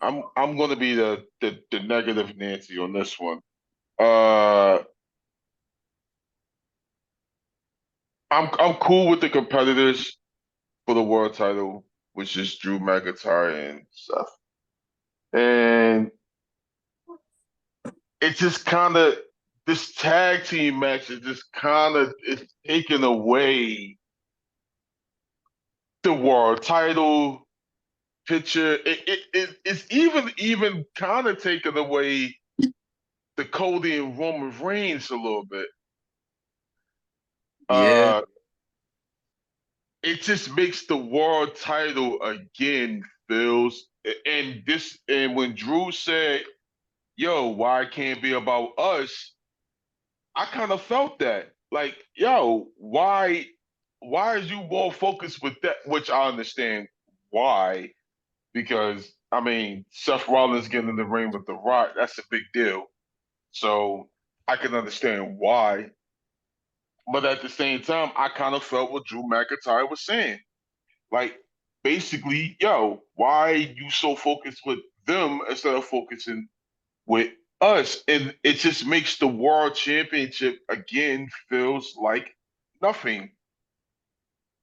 I'm gonna be the negative Nancy on this one. I'm cool with the competitors for the world title, which is Drew McIntyre and Seth. And it just kind of, this tag team match is just kind of, it's taking away the world title picture. It's even kind of taking away the Cody and Roman Reigns a little bit. Yeah. It just makes the world title again feels, and when Drew said, "Yo, why can't it be about us?" I kind of felt that, like, yo, why is you more focused with that? Which I understand why, because I mean, Seth Rollins getting in the ring with The Rock, that's a big deal. So I can understand why. But at the same time, I kind of felt what Drew McIntyre was saying. Like, basically, yo, why you so focused with them instead of focusing with us? And it just makes the world championship again feels like nothing.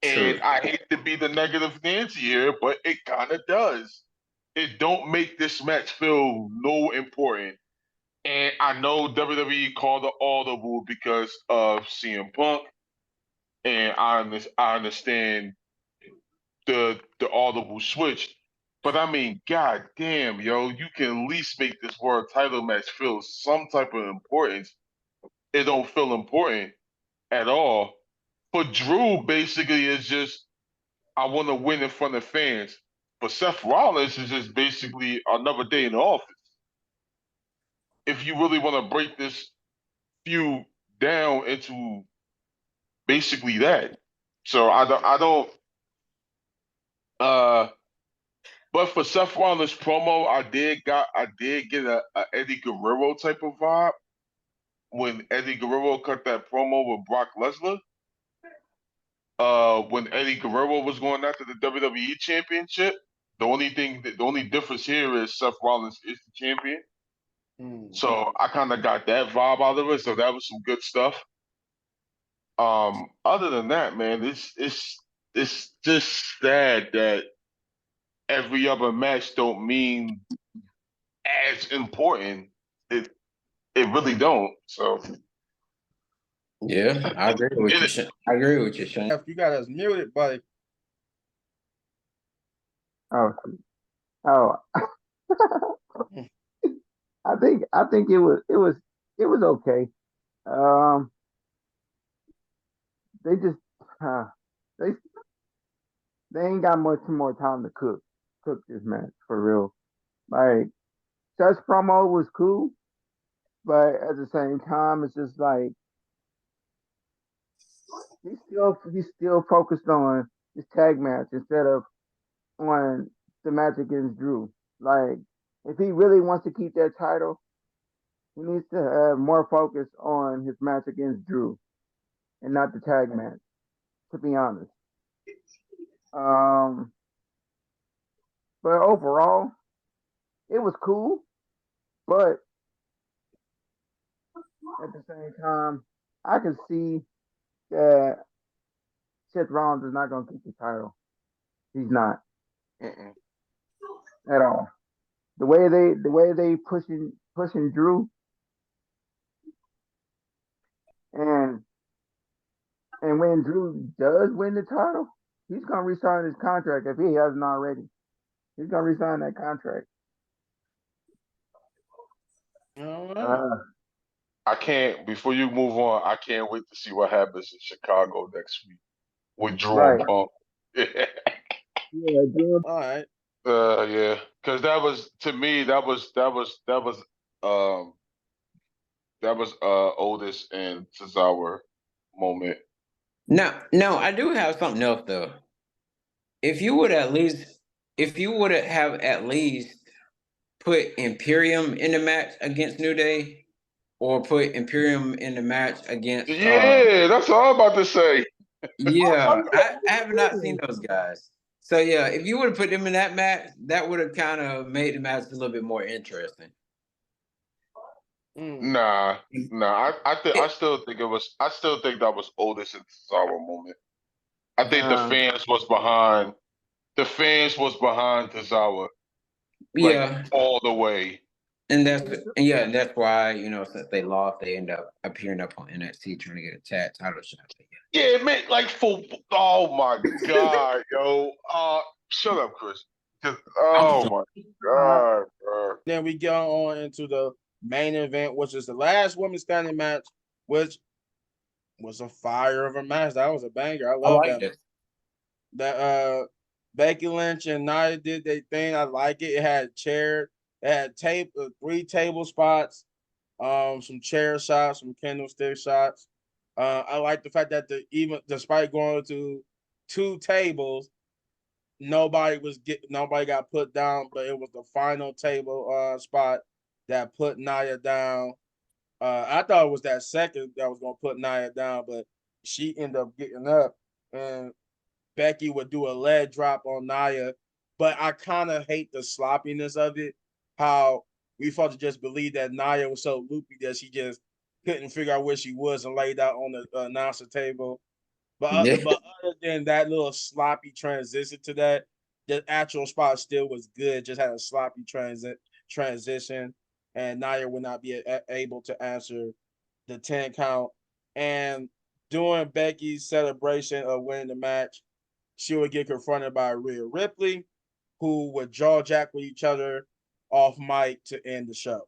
True. And I hate to be the negative Nancy here, but it kind of does. It don't make this match feel no important. And I know WWE called the audible because of CM Punk, and I understand the audible switch. But I mean, god damn, yo, you can at least make this world title match feel some type of importance. It don't feel important at all. For Drew, basically, it's just I want to win in front of fans. For Seth Rollins, it's just basically another day in the office. If you really want to break this feud down into basically that, so I don't. Uh, but for Seth Rollins promo, I did get a Eddie Guerrero type of vibe when Eddie Guerrero cut that promo with Brock Lesnar. When Eddie Guerrero was going after the WWE Championship. The only difference here is Seth Rollins is the champion. So I kind of got that vibe out of it. So that was some good stuff. Other than that, man, it's just sad that every other match don't mean as important. It it really don't. So Yeah, I agree with you. I agree with you, Shane. If you got us muted, buddy. Oh, oh. I think it was okay. Um, they just they they ain't got much more time to cook this match for real. Like Seth's promo was cool, but at the same time, it's just like he's still focused on his tag match instead of on the match against Drew. Like if he really wants to keep that title, he needs to have more focus on his match against Drew and not the tag match. To be honest, um, but overall, it was cool. But at the same time, I can see that Seth Rollins is not going to keep the title. He's not mm-mm. at all. The way they pushing Drew and when Drew does win the title, he's gonna resign his contract if he hasn't already. He's gonna resign that contract. All right. I can't. Before you move on, I can't wait to see what happens in Chicago next week with Drew and Right. Punk. Yeah, Drew. All right. Yeah, because that was to me um that was Otis and Cesaro moment. No, I do have something else though. If you would have at least put Imperium in the match against New Day, or put Imperium in the match against Yeah, that's all I'm about to say. yeah, I have not seen those guys. So yeah, if you would have put them in that match, that would have kind of made the match a little bit more interesting. Nah, I It, still think that was Otis and Cesaro moment. I think Nah, the fans was behind Cesaro like yeah, all the way. and that's why since they lost, they end up appearing up on NXT trying to get a tag title shot. Yeah, man, like for oh my god, yo. Shut up, Chris. I'm Oh sorry. my god, bro. Then we go on into the main event, which is the last women's standing match, which was a fire of a match. That was a banger. I I love like that. this. That Becky Lynch and Nia did their thing. I like it. It had chair, it had 3 table spots, some chair shots, some candlestick shots. I like the fact that even despite going to 2 tables, nobody got put down, but it was the final table spot that put Nia down. I thought it was that second that was gonna put Nia down, but she ended up getting up, and Becky would do a leg drop on Nia. But I kind of hate the sloppiness of it. How we fought to just believe that Nia was so loopy that she just couldn't figure out where she was and laid out on the announcer table. Yeah. But other than that little sloppy transition to that, the actual spot still was good. Just had a sloppy transition, and Nia would not be able to answer the 10 count. And during Becky's celebration of winning the match, she would get confronted by Rhea Ripley, who would jaw jack with each other off mic to end the show.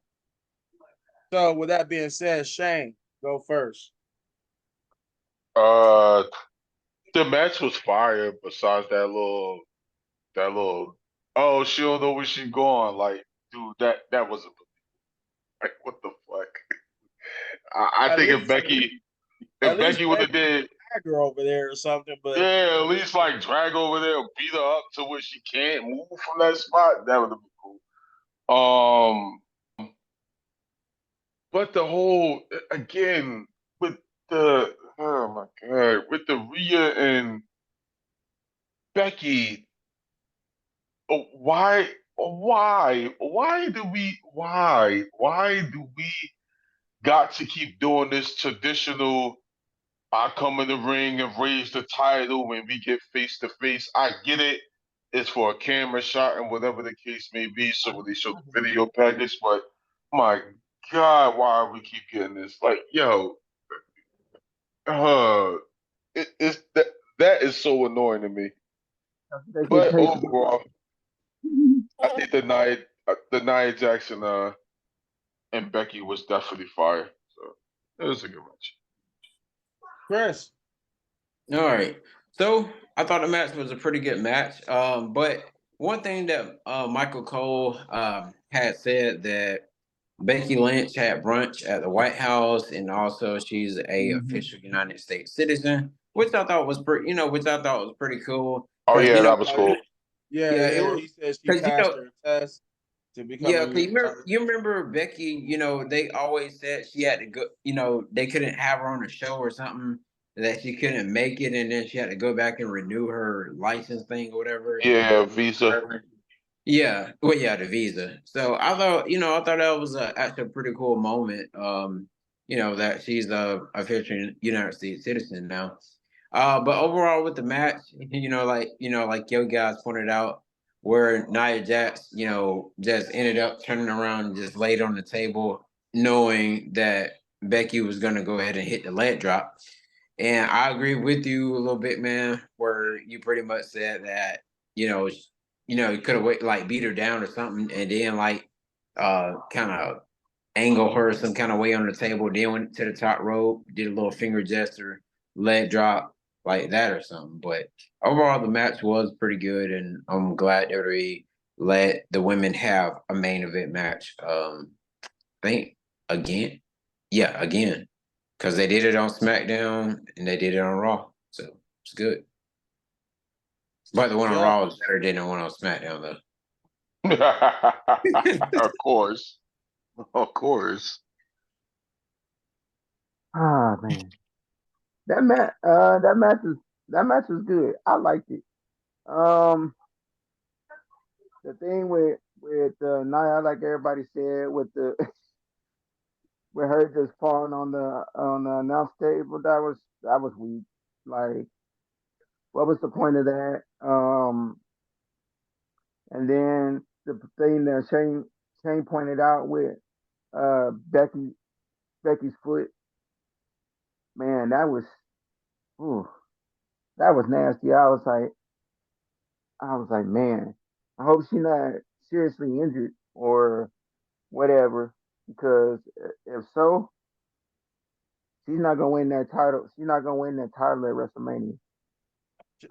So, with that being said, Shane, go first. The match was fire. Besides that little, oh, she don't know where she's going. Like, dude, that wasn't like what the fuck. I At think least, if Becky would have did, her over there or something, but yeah, at least like drag over there, or beat her up to where she can't move from that spot. That would have been cool. But the whole again with the oh my god with the Rhea and Becky, why do we got to keep doing this traditional? I come in the ring and raise the title when we get face to face. I get it. It's for a camera shot and whatever the case may be. So when they show the video package, but my God, why are we keep getting this? Like, yo, it's that is so annoying to me. They get But paid. overall, I think the Nia Jackson and Becky was definitely fire. So it was a good match. Chris. All right. So I thought the match was a pretty good match. But one thing that Michael Cole had said that Becky Lynch had brunch at the White House, and also she's a official United States citizen, which I thought was which I thought was pretty cool. Oh Because yeah, that was cool. Yeah, it was he says she because passed her test to become yeah, a because you remember Becky, they always said she had to go, they couldn't have her on the show or something, that she couldn't make it, and then she had to go back and renew her license thing or whatever. Yeah, Visa. Yeah, well, yeah, the visa. So I thought that was actually a pretty cool moment. That she's a official United States citizen now. But overall with the match, like you guys pointed out, where Nia Jax, just ended up turning around and just laid on the table, knowing that Becky was gonna go ahead and hit the leg drop. And I agree with you a little bit, man, where you pretty much said that, you could have like beat her down or something, and then like kind of angle her some kind of way on the table, then went to the top rope, did a little finger gesture, leg drop like that or something. But overall, the match was pretty good, and I'm glad that they let the women have a main event match. I think again, yeah, again, because they did it on SmackDown and they did it on Raw, so it's good. But the one on Yeah. Raw was better than the one on SmackDown, though. Of course. Of course. Ah man, that match was good. I liked it. Um, the thing with Nia, like everybody said, with the with her just falling on the announce table, that was weak. Like, what was the point of that? And then the thing that Shane pointed out with Becky's foot, man, ooh, that was nasty. I was like, man, I hope she's not seriously injured or whatever, because if so, she's not gonna win that title. She's not gonna win that title at WrestleMania.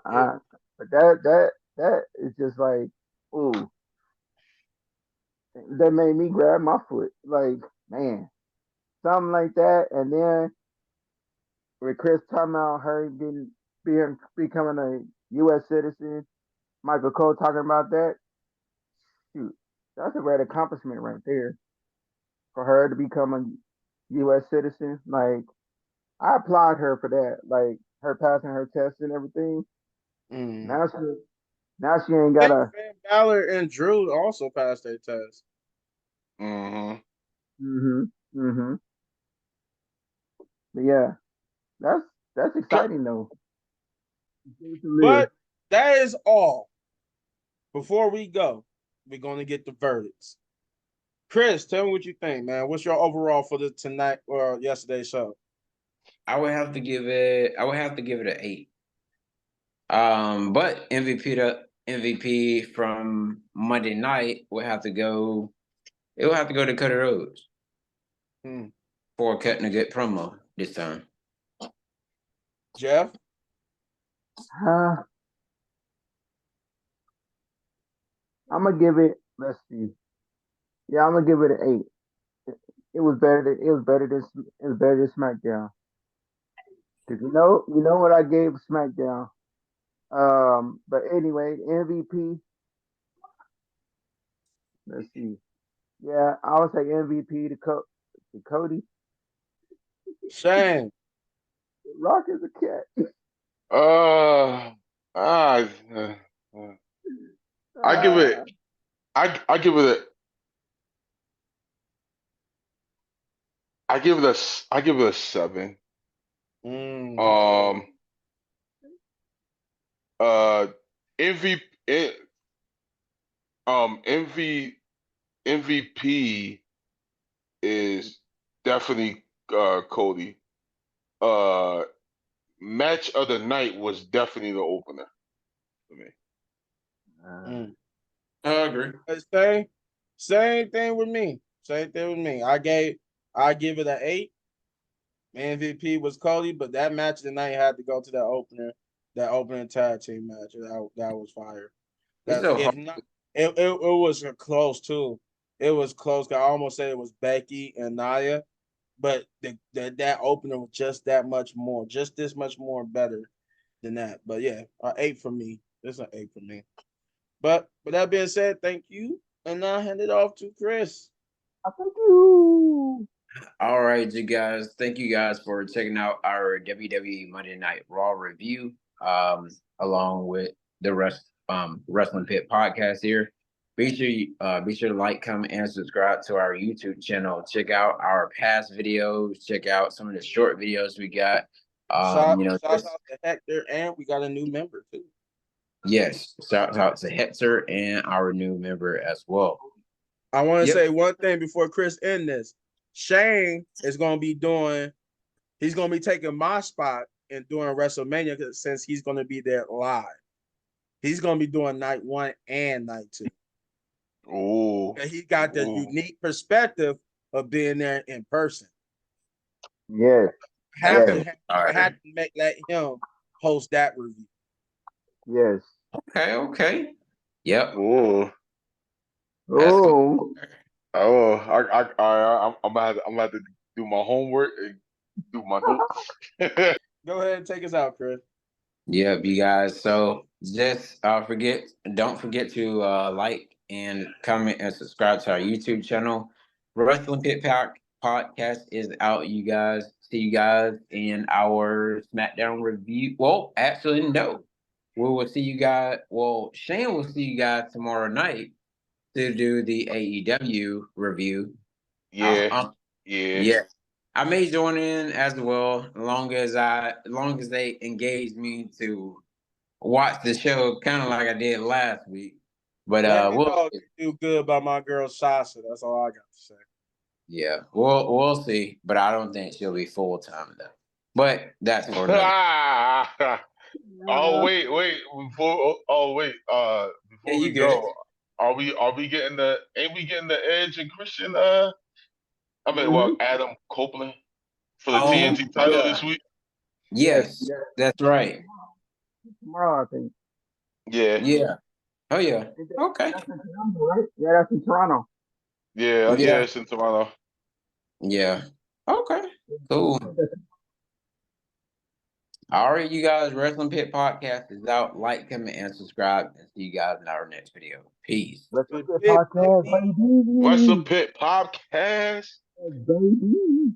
Uh, but that is just like, ooh, that made me grab my foot. Like, man, something like that. And then with Chris talking about her becoming a U.S. citizen, Michael Cole talking about that. Shoot, that's a great accomplishment right there for her to become a U.S. citizen. Like, I applaud her for that. Like, her passing her test and everything. Now she now she ain't gotta. Finn Balor and Drew also passed their test. Mm-hmm. Mm-hmm. But yeah, that's exciting though. But that is all. Before we go, we're going to get the verdicts. Chris, tell me what you think, man. What's your overall for the tonight or yesterday's show? I would have to give it an 8. But MVP from Monday night will have to go. It will have to go to Cody Rhodes for cutting a good promo this time. Jeff? I'm gonna give it. Let's see. Yeah, I'm gonna give it an 8. It was better than SmackDown. Cause you know what I gave SmackDown. But anyway, MVP. Let's see. Yeah, I would say MVP to Cody. Shane? Rock is a cat. Uh, ah, I give it. I give it a. I give it a 7. Um. MVP. MVP is definitely Cody. Match of the night was definitely the opener for me. I agree. Same thing with me. Same thing with me. I give it an 8. MVP was Cody, but that match of the night had to go to that opening tag team match. That was fire. It's That so if hard. not, it was close too. It was close. I almost said it was Becky and Nia, but that opener was just that much more, just this much more better than that. But yeah, 8 for me. It's an 8 for me. But with that being said, thank you, and now hand it off to Chris. Thank you. All right, you guys. Thank you guys for checking out our WWE Monday Night Raw review, along with the Wrestling Pit podcast here. Be sure to like, comment, and subscribe to our YouTube channel. Check out our past videos. Check out some of the short videos we got. Shout out to Hector, and we got a new member too. Yes, shout out to Hector and our new member as well. I want to say one thing before Chris end this. Shane is going to be he's going to be taking my spot and doing WrestleMania since he's going to be there live. He's going to be doing night 1 and night 2. Oh, and he got the unique perspective of being there in person. Yes. Have to let him host that review. Yes. Okay. Yep. Oh. Oh. I'm gonna have to do my homework and do my notes. Go ahead and take us out, Chris. Yep, you guys. So just don't forget to like and comment and subscribe to our YouTube channel. Wrestling Pit podcast is out, you guys. See you guys in our SmackDown review. Well, actually, no. We will see you guys. Well, Shane will see you guys tomorrow night to do the AEW review. Yeah. Yeah. I may join in as well, as long as they engage me to watch the show, kind of like I did last week. But let me know if you do good by my girl Sasha. That's all I got to say. Yeah, we'll see. But I don't think she'll be full time though. But that's for another. Wait. Before we go, are we getting ain't we getting the Edge and Christian Adam Copeland for the TNT title this week? Yes, that's right. Tomorrow, I think. Yeah. Oh yeah. Okay. That's in Toronto, right? Yeah, that's in Toronto. Yeah, it's in Toronto. Yeah. Okay. Cool. All right, you guys. Wrestling Pit podcast is out. Like, comment, and subscribe. And see you guys in our next video. Peace. Wrestling Pit podcast, baby. Wrestling Pit podcast, baby.